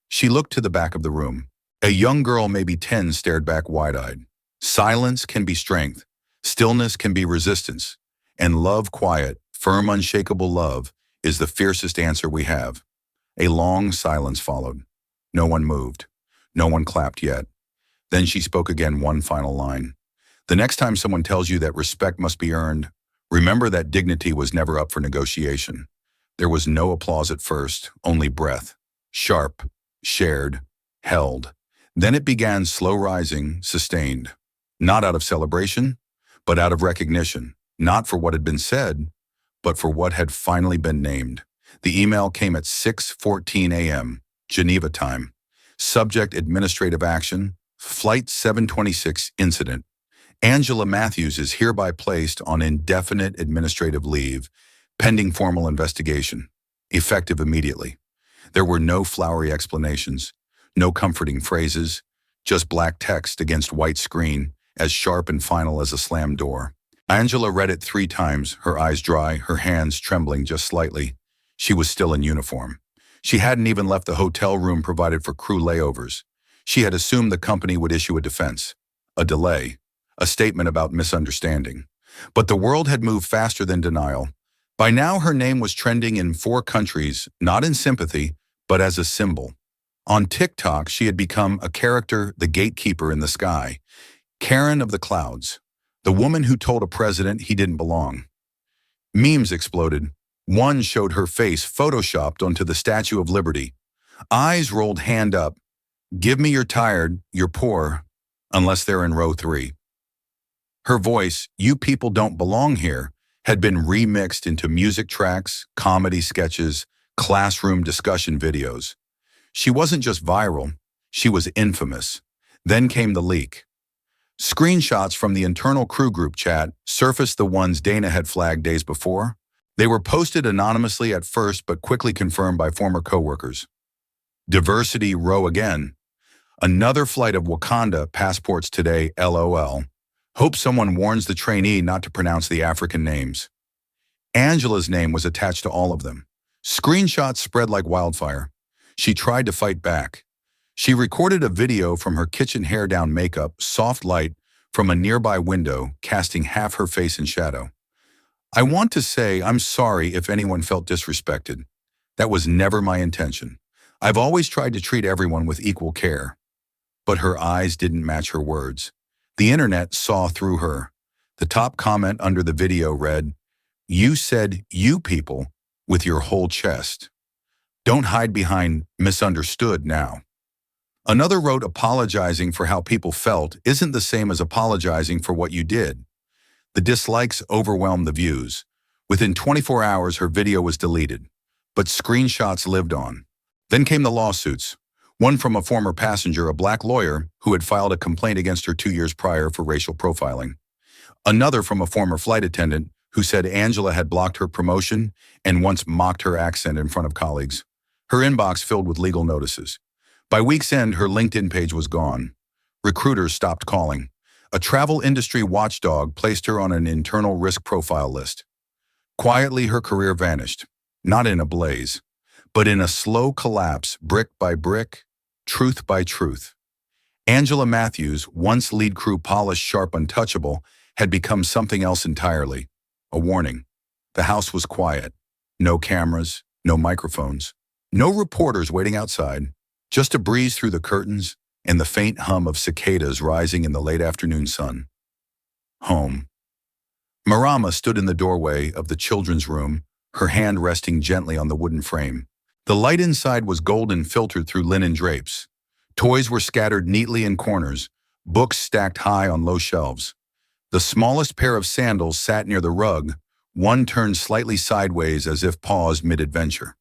She looked to the back of the room. A young girl, maybe 10, stared back wide-eyed. Silence can be strength. Stillness can be resistance. And love, quiet, firm, unshakable love, is the fiercest answer we have. A long silence followed. No one moved. No one clapped yet. Then she spoke again, one final line. The next time someone tells you that respect must be earned, remember that dignity was never up for negotiation. There was no applause at first, only breath. Sharp, shared, held. Then it began, slow rising, sustained. Not out of celebration, but out of recognition. Not for what had been said, but for what had finally been named. The email came at 6:14 a.m., Geneva time. Subject: administrative action. Flight 726 incident. Angela Matthews is hereby placed on indefinite administrative leave, pending formal investigation. Effective immediately. There were no flowery explanations, no comforting phrases, just black text against white screen, as sharp and final as a slammed door. Angela read it 3 times, her eyes dry, her hands trembling just slightly. She was still in uniform. She hadn't even left the hotel room provided for crew layovers. She had assumed the company would issue a defense, a delay, a statement about misunderstanding. But the world had moved faster than denial. By now, her name was trending in 4 countries, not in sympathy, but as a symbol. On TikTok, she had become a character, the gatekeeper in the sky, Karen of the clouds, the woman who told a president he didn't belong. Memes exploded. One showed her face photoshopped onto the Statue of Liberty. Eyes rolled, hand up. Give me you're tired, you're poor, unless they're in row 3. Her voice, you people don't belong here, had been remixed into music tracks, comedy sketches, classroom discussion videos. She wasn't just viral, she was infamous. Then came the leak. Screenshots from the internal crew group chat surfaced, the ones Dana had flagged days before. They were posted anonymously at first, but quickly confirmed by former coworkers. Diversity row again. Another flight of Wakanda passports today, LOL. Hope someone warns the trainee not to pronounce the African names. Angela's name was attached to all of them. Screenshots spread like wildfire. She tried to fight back. She recorded a video from her kitchen, hair down, makeup, soft light from a nearby window, casting half her face in shadow. I want to say I'm sorry if anyone felt disrespected. That was never my intention. I've always tried to treat everyone with equal care. But her eyes didn't match her words. The internet saw through her. The top comment under the video read, "You said you people with your whole chest. Don't hide behind misunderstood now." Another wrote, apologizing for how people felt isn't the same as apologizing for what you did. The dislikes overwhelmed the views. Within 24 hours, her video was deleted, but screenshots lived on. Then came the lawsuits. One from a former passenger, a black lawyer, who had filed a complaint against her 2 years prior for racial profiling. Another from a former flight attendant who said Angela had blocked her promotion and once mocked her accent in front of colleagues. Her inbox filled with legal notices. By week's end, her LinkedIn page was gone. Recruiters stopped calling. A travel industry watchdog placed her on an internal risk profile list. Quietly, her career vanished, not in a blaze, but in a slow collapse, brick by brick, truth by truth. Angela Matthews, once lead crew, polished, sharp, untouchable, had become something else entirely. A warning. The house was quiet. No cameras, no microphones, no reporters waiting outside, just a breeze through the curtains, and the faint hum of cicadas rising in the late afternoon sun. Home. Marama stood in the doorway of the children's room, her hand resting gently on the wooden frame. The light inside was golden, filtered through linen drapes. Toys were scattered neatly in corners, books stacked high on low shelves. The smallest pair of sandals sat near the rug, one turned slightly sideways as if paused mid-adventure.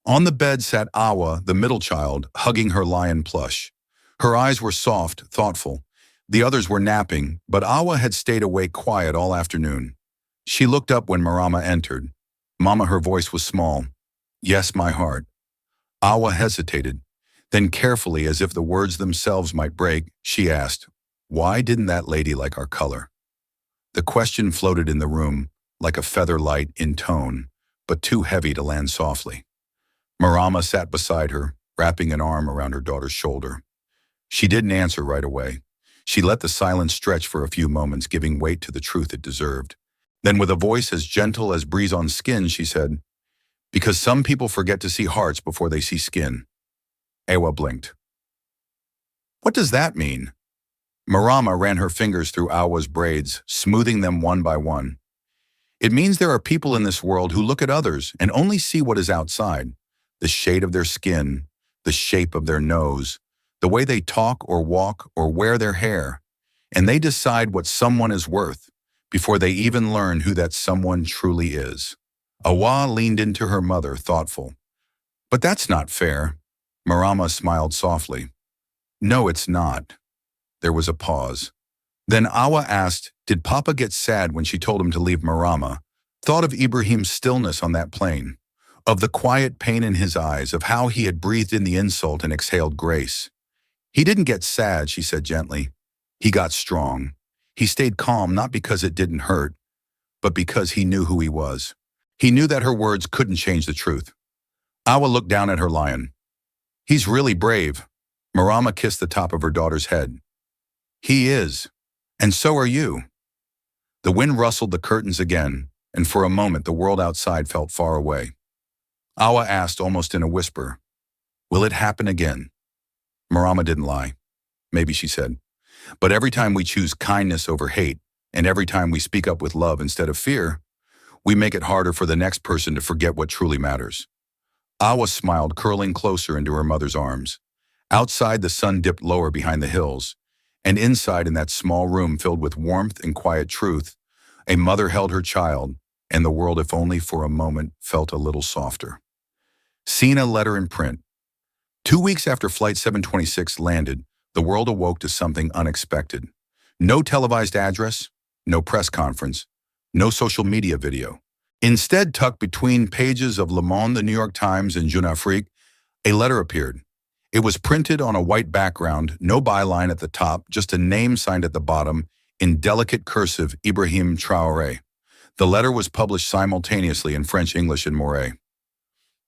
On the bed sat Awa, the middle child, hugging her lion plush. Her eyes were soft, thoughtful. The others were napping, but Awa had stayed awake quiet all afternoon. She looked up when Marama entered. "Mama," her voice was small. "Yes, my heart." Awa hesitated. Then carefully, as if the words themselves might break, she asked, "Why didn't that lady like our color?" The question floated in the room, like a feather light in tone, but too heavy to land softly. Marama sat beside her, wrapping an arm around her daughter's shoulder. She didn't answer right away. She let the silence stretch for a few moments, giving weight to the truth it deserved. Then, with a voice as gentle as breeze on skin, she said, "Because some people forget to see hearts before they see skin." Awa blinked. "What does that mean?" Marama ran her fingers through Awa's braids, smoothing them one by one. "It means there are people in this world who look at others and only see what is outside, the shade of their skin, the shape of their nose, the way they talk or walk or wear their hair, and they decide what someone is worth before they even learn who that someone truly is." Awa leaned into her mother, thoughtful. "But that's not fair." Marama smiled softly. "No, it's not." There was a pause. Then Awa asked, did Papa get sad when she told him to leave Marama? Thought of Ibrahim's stillness on that plane, of the quiet pain in his eyes, of how he had breathed in the insult and exhaled grace. "He didn't get sad," she said gently. "He got strong. He stayed calm, not because it didn't hurt, but because he knew who he was. He knew that her words couldn't change the truth." Awa looked down at her lion. "He's really brave." Marama kissed the top of her daughter's head. "He is. And so are you." The wind rustled the curtains again, and for a moment the world outside felt far away. Awa asked, almost in a whisper, "Will it happen again?" Marama didn't lie. "Maybe," she said. "But every time we choose kindness over hate, and every time we speak up with love instead of fear, we make it harder for the next person to forget what truly matters." Awa smiled, curling closer into her mother's arms. Outside, the sun dipped lower behind the hills, and inside, in that small room filled with warmth and quiet truth, a mother held her child, and the world, if only for a moment, felt a little softer. Seen a letter in print. 2 weeks after Flight 726 landed, the world awoke to something unexpected. No televised address, no press conference, no social media video. Instead, tucked between pages of Le Monde, the New York Times, and Jeune Afrique, a letter appeared. It was printed on a white background, no byline at the top, just a name signed at the bottom, in delicate cursive, Ibrahim Traoré. The letter was published simultaneously in French, English, and Moray.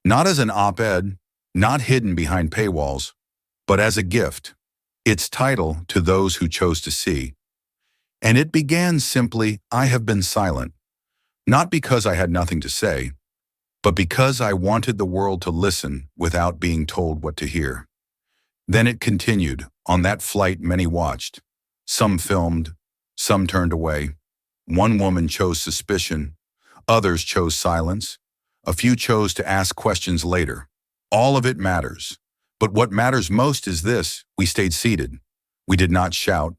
Not as an op-ed, not hidden behind paywalls, but as a gift. Its title, "To Those Who Chose to See." And it began simply, "I have been silent. Not because I had nothing to say, but because I wanted the world to listen without being told what to hear." Then it continued. On that flight, many watched. Some filmed, some turned away. One woman chose suspicion. Others chose silence. A few chose to ask questions later. All of it matters. But what matters most is this: we stayed seated. We did not shout.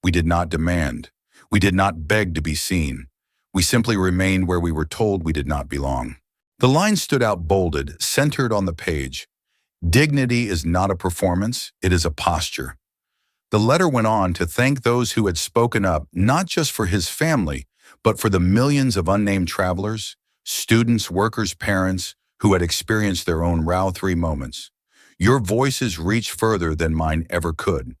We did not demand. We did not beg to be seen. We simply remained where we were told we did not belong. The line stood out bolded, centered on the page. "Dignity is not a performance, it is a posture." The letter went on to thank those who had spoken up, not just for his family, but for the millions of unnamed travelers, students, workers, parents, who had experienced their own Row 3 moments. Your voices reach further than mine ever could.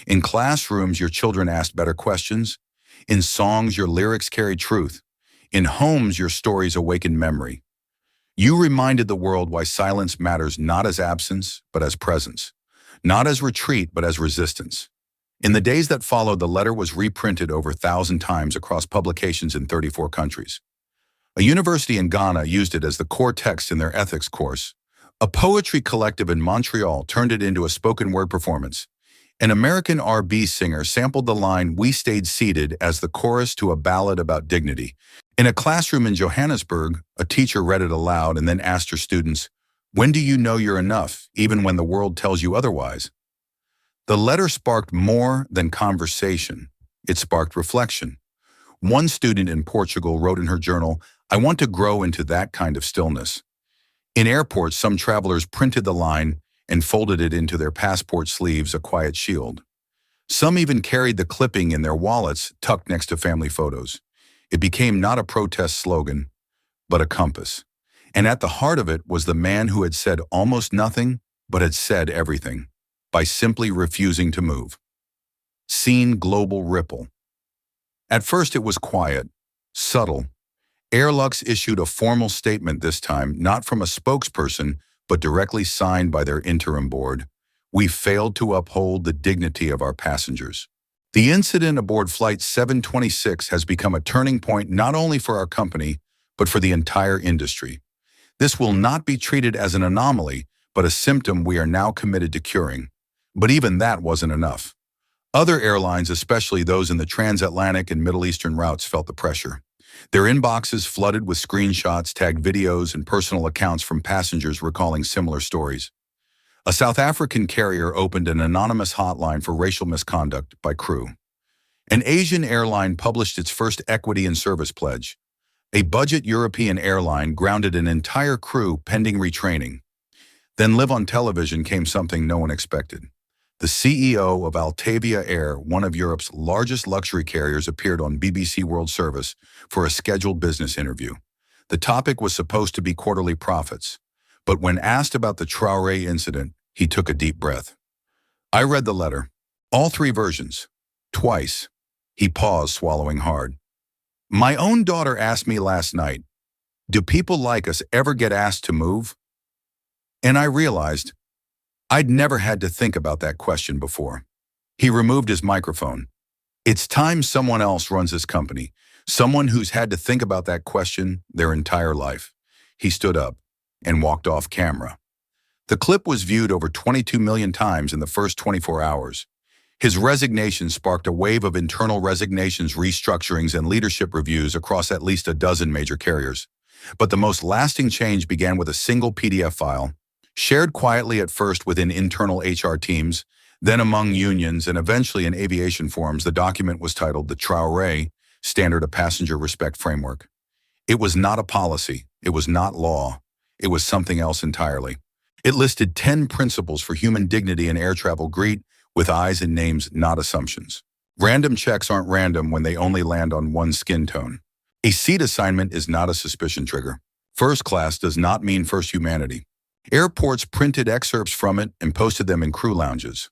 In classrooms, your children asked better questions. In songs, your lyrics carried truth. In homes, your stories awakened memory. You reminded the world why silence matters, not as absence, but as presence. Not as retreat, but as resistance. In the days that followed, the letter was reprinted over 1,000 times across publications in 34 countries. A university in Ghana used it as the core text in their ethics course. A poetry collective in Montreal turned it into a spoken word performance. An American R&B singer sampled the line "We Stayed Seated" as the chorus to a ballad about dignity. In a classroom in Johannesburg, a teacher read it aloud and then asked her students, "When do you know you're enough, even when the world tells you otherwise?" The letter sparked more than conversation. It sparked reflection. One student in Portugal wrote in her journal, "I want to grow into that kind of stillness." In airports, some travelers printed the line and folded it into their passport sleeves, a quiet shield. Some even carried the clipping in their wallets, tucked next to family photos. It became not a protest slogan, but a compass. And at the heart of it was the man who had said almost nothing, but had said everything, by simply refusing to move. Seen global ripple. At first it was quiet, subtle. Airlux issued a formal statement this time, not from a spokesperson, but directly signed by their interim board. "We failed to uphold the dignity of our passengers." The incident aboard Flight 726 has become a turning point not only for our company, but for the entire industry. This will not be treated as an anomaly, but a symptom we are now committed to curing. But even that wasn't enough. Other airlines, especially those in the transatlantic and Middle Eastern routes, felt the pressure. Their inboxes flooded with screenshots, tagged videos, and personal accounts from passengers recalling similar stories. A South African carrier opened an anonymous hotline for racial misconduct by crew. An Asian airline published its first equity and service pledge. A budget European airline grounded an entire crew pending retraining. Then live on television came something no one expected. The CEO of Altavia Air, one of Europe's largest luxury carriers, appeared on BBC World Service for a scheduled business interview. The topic was supposed to be quarterly profits, but when asked about the Traoré incident, he took a deep breath. I read the letter, all three versions, twice. He paused, swallowing hard. "My own daughter asked me last night, 'Do people like us ever get asked to move?' And I realized I'd never had to think about that question before." He removed his microphone. "It's time someone else runs this company, someone who's had to think about that question their entire life." He stood up and walked off camera. The clip was viewed over 22 million times in the first 24 hours. His resignation sparked a wave of internal resignations, restructurings, and leadership reviews across at least a dozen major carriers. But the most lasting change began with a single PDF file, shared quietly at first within internal HR teams, then among unions, and eventually in aviation forums. The document was titled the Traoré Standard of Passenger Respect Framework. It was not a policy. It was not law. It was something else entirely. It listed 10 principles for human dignity in air travel. Greet with eyes and names, not assumptions. Random checks aren't random when they only land on one skin tone. A seat assignment is not a suspicion trigger. First class does not mean first humanity. Airports printed excerpts from it and posted them in crew lounges.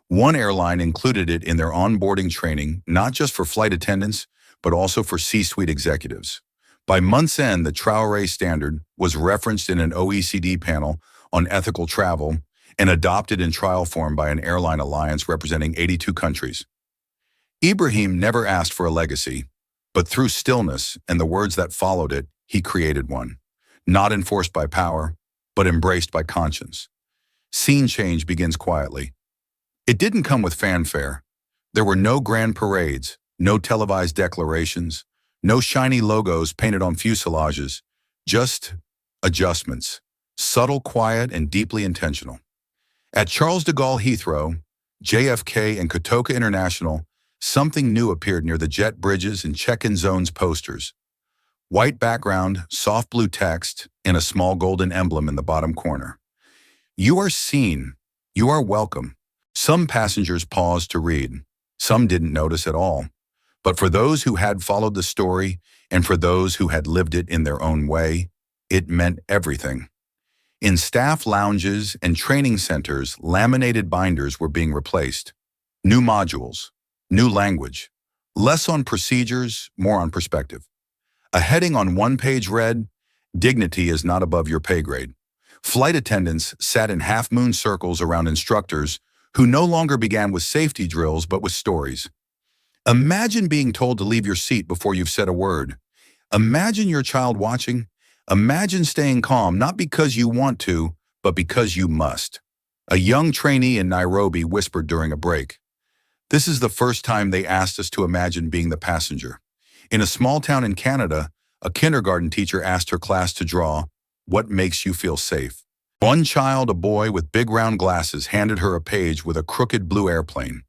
One airline included it in their onboarding training, not just for flight attendants, but also for C-suite executives. By month's end, the Traoré standard was referenced in an OECD panel on ethical travel and adopted in trial form by an airline alliance representing 82 countries. Ibrahim never asked for a legacy, but through stillness and the words that followed it, he created one. Not enforced by power, but embraced by conscience. Scene change begins quietly. It didn't come with fanfare. There were no grand parades, no televised declarations, no shiny logos painted on fuselages, just adjustments, subtle, quiet, and deeply intentional. At Charles de Gaulle Heathrow, JFK, and Kotoka International, something new appeared near the jet bridges and check-in zones posters. White background, soft blue text, and a small golden emblem in the bottom corner. "You are seen. You are welcome." Some passengers paused to read. Some didn't notice at all. But for those who had followed the story, and for those who had lived it in their own way, it meant everything. In staff lounges and training centers, laminated binders were being replaced. New modules, new language, less on procedures, more on perspective. A heading on one page read, "Dignity is not above your pay grade." Flight attendants sat in half-moon circles around instructors who no longer began with safety drills but with stories. Imagine being told to leave your seat before you've said a word. Imagine your child watching. Imagine staying calm, not because you want to, but because you must. A young trainee in Nairobi whispered during a break. This is the first time they asked us to imagine being the passenger. In a small town in Canada, a kindergarten teacher asked her class to draw, "What makes you feel safe?" One child, a boy with big round glasses, handed her a page with a crooked blue airplane.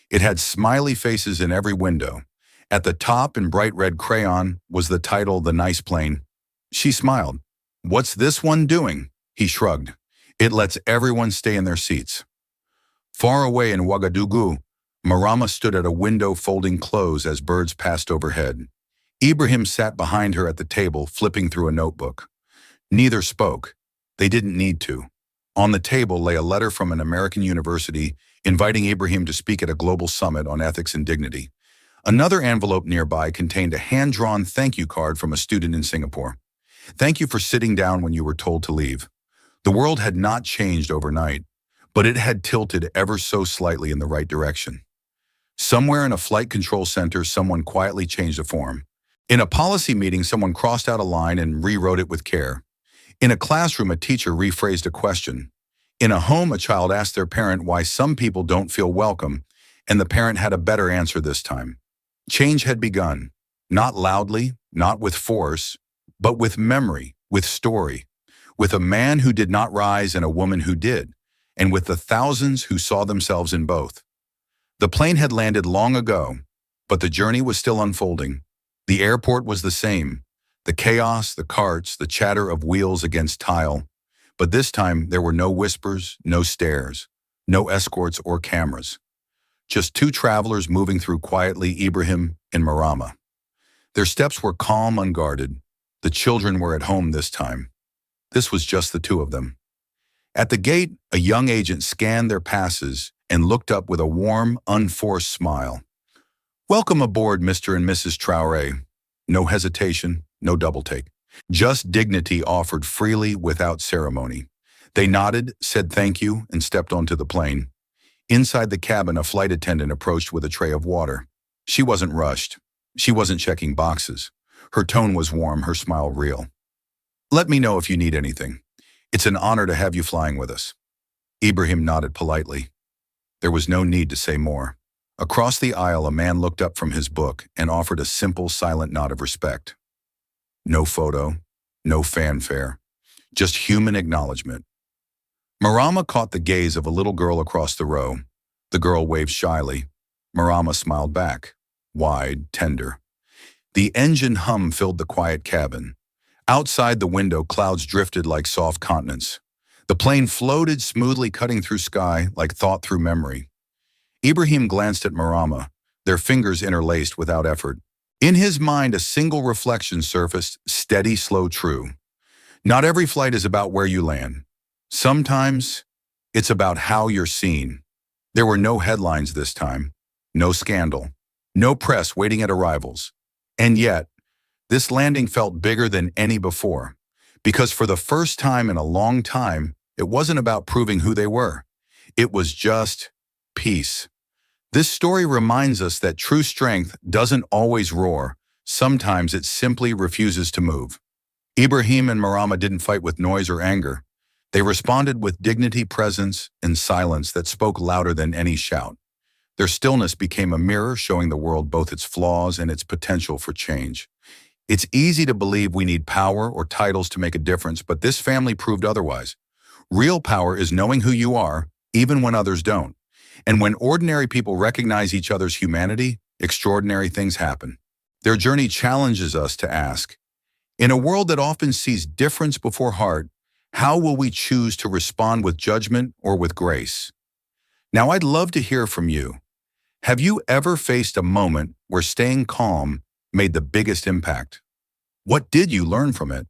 It had smiley faces in every window. At the top, in bright red crayon, was the title, "The Nice Plane." She smiled. "What's this one doing?" He shrugged. "It lets everyone stay in their seats." Far away in Ouagadougou, Marama stood at a window folding clothes as birds passed overhead. Ibrahim sat behind her at the table, flipping through a notebook. Neither spoke. They didn't need to. On the table lay a letter from an American university inviting Ibrahim to speak at a global summit on ethics and dignity. Another envelope nearby contained a hand-drawn thank you card from a student in Singapore. "Thank you for sitting down when you were told to leave." The world had not changed overnight, but it had tilted ever so slightly in the right direction. Somewhere in a flight control center, someone quietly changed a form. In a policy meeting, someone crossed out a line and rewrote it with care. In a classroom, a teacher rephrased a question. In a home, a child asked their parent why some people don't feel welcome, and the parent had a better answer this time. Change had begun, not loudly, not with force, but with memory, with story, with a man who did not rise and a woman who did, and with the thousands who saw themselves in both. The plane had landed long ago, but the journey was still unfolding. The airport was the same, the chaos, the carts, the chatter of wheels against tile. But this time there were no whispers, no stares, no escorts or cameras. Just two travelers moving through quietly, Ibrahim and Marama. Their steps were calm, unguarded. The children were at home this time. This was just the two of them. At the gate, a young agent scanned their passes and looked up with a warm, unforced smile. "Welcome aboard, Mr. and Mrs. Traoré." No hesitation, no double take. Just dignity offered freely without ceremony. They nodded, said thank you, and stepped onto the plane. Inside the cabin, a flight attendant approached with a tray of water. She wasn't rushed. She wasn't checking boxes. Her tone was warm, her smile real. "Let me know if you need anything. It's an honor to have you flying with us." Ibrahim nodded politely. There was no need to say more. Across the aisle, a man looked up from his book and offered a simple, silent nod of respect. No photo, no fanfare, just human acknowledgement. Marama caught the gaze of a little girl across the row. The girl waved shyly. Marama smiled back, wide, tender. The engine hum filled the quiet cabin. Outside the window, clouds drifted like soft continents. The plane floated smoothly, cutting through sky like thought through memory. Ibrahim glanced at Marama, their fingers interlaced without effort. In his mind, a single reflection surfaced, steady, slow, true. Not every flight is about where you land. Sometimes it's about how you're seen. There were no headlines this time, no scandal, no press waiting at arrivals. And yet, this landing felt bigger than any before, because for the first time in a long time, it wasn't about proving who they were. It was just peace. This story reminds us that true strength doesn't always roar. Sometimes it simply refuses to move. Ibrahim and Marama didn't fight with noise or anger. They responded with dignity, presence, and silence that spoke louder than any shout. Their stillness became a mirror showing the world both its flaws and its potential for change. It's easy to believe we need power or titles to make a difference, but this family proved otherwise. Real power is knowing who you are, even when others don't. And when ordinary people recognize each other's humanity, extraordinary things happen. Their journey challenges us to ask, in a world that often sees difference before heart, how will we choose to respond, with judgment or with grace? Now, I'd love to hear from you. Have you ever faced a moment where staying calm made the biggest impact? What did you learn from it?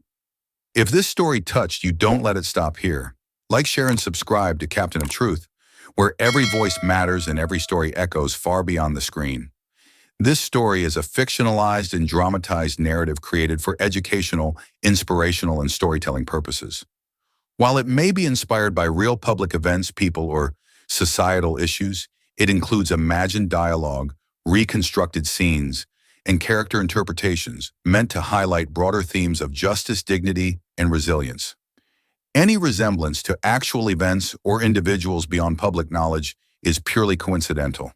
If this story touched you, don't let it stop here. Like, share, and subscribe to Captain of Truth, where every voice matters and every story echoes far beyond the screen. This story is a fictionalized and dramatized narrative created for educational, inspirational, and storytelling purposes. While it may be inspired by real public events, people, or societal issues, it includes imagined dialogue, reconstructed scenes, and character interpretations meant to highlight broader themes of justice, dignity, and resilience. Any resemblance to actual events or individuals beyond public knowledge is purely coincidental.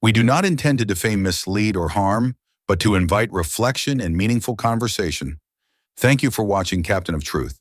We do not intend to defame, mislead, or harm, but to invite reflection and meaningful conversation. Thank you for watching Captain of Truth.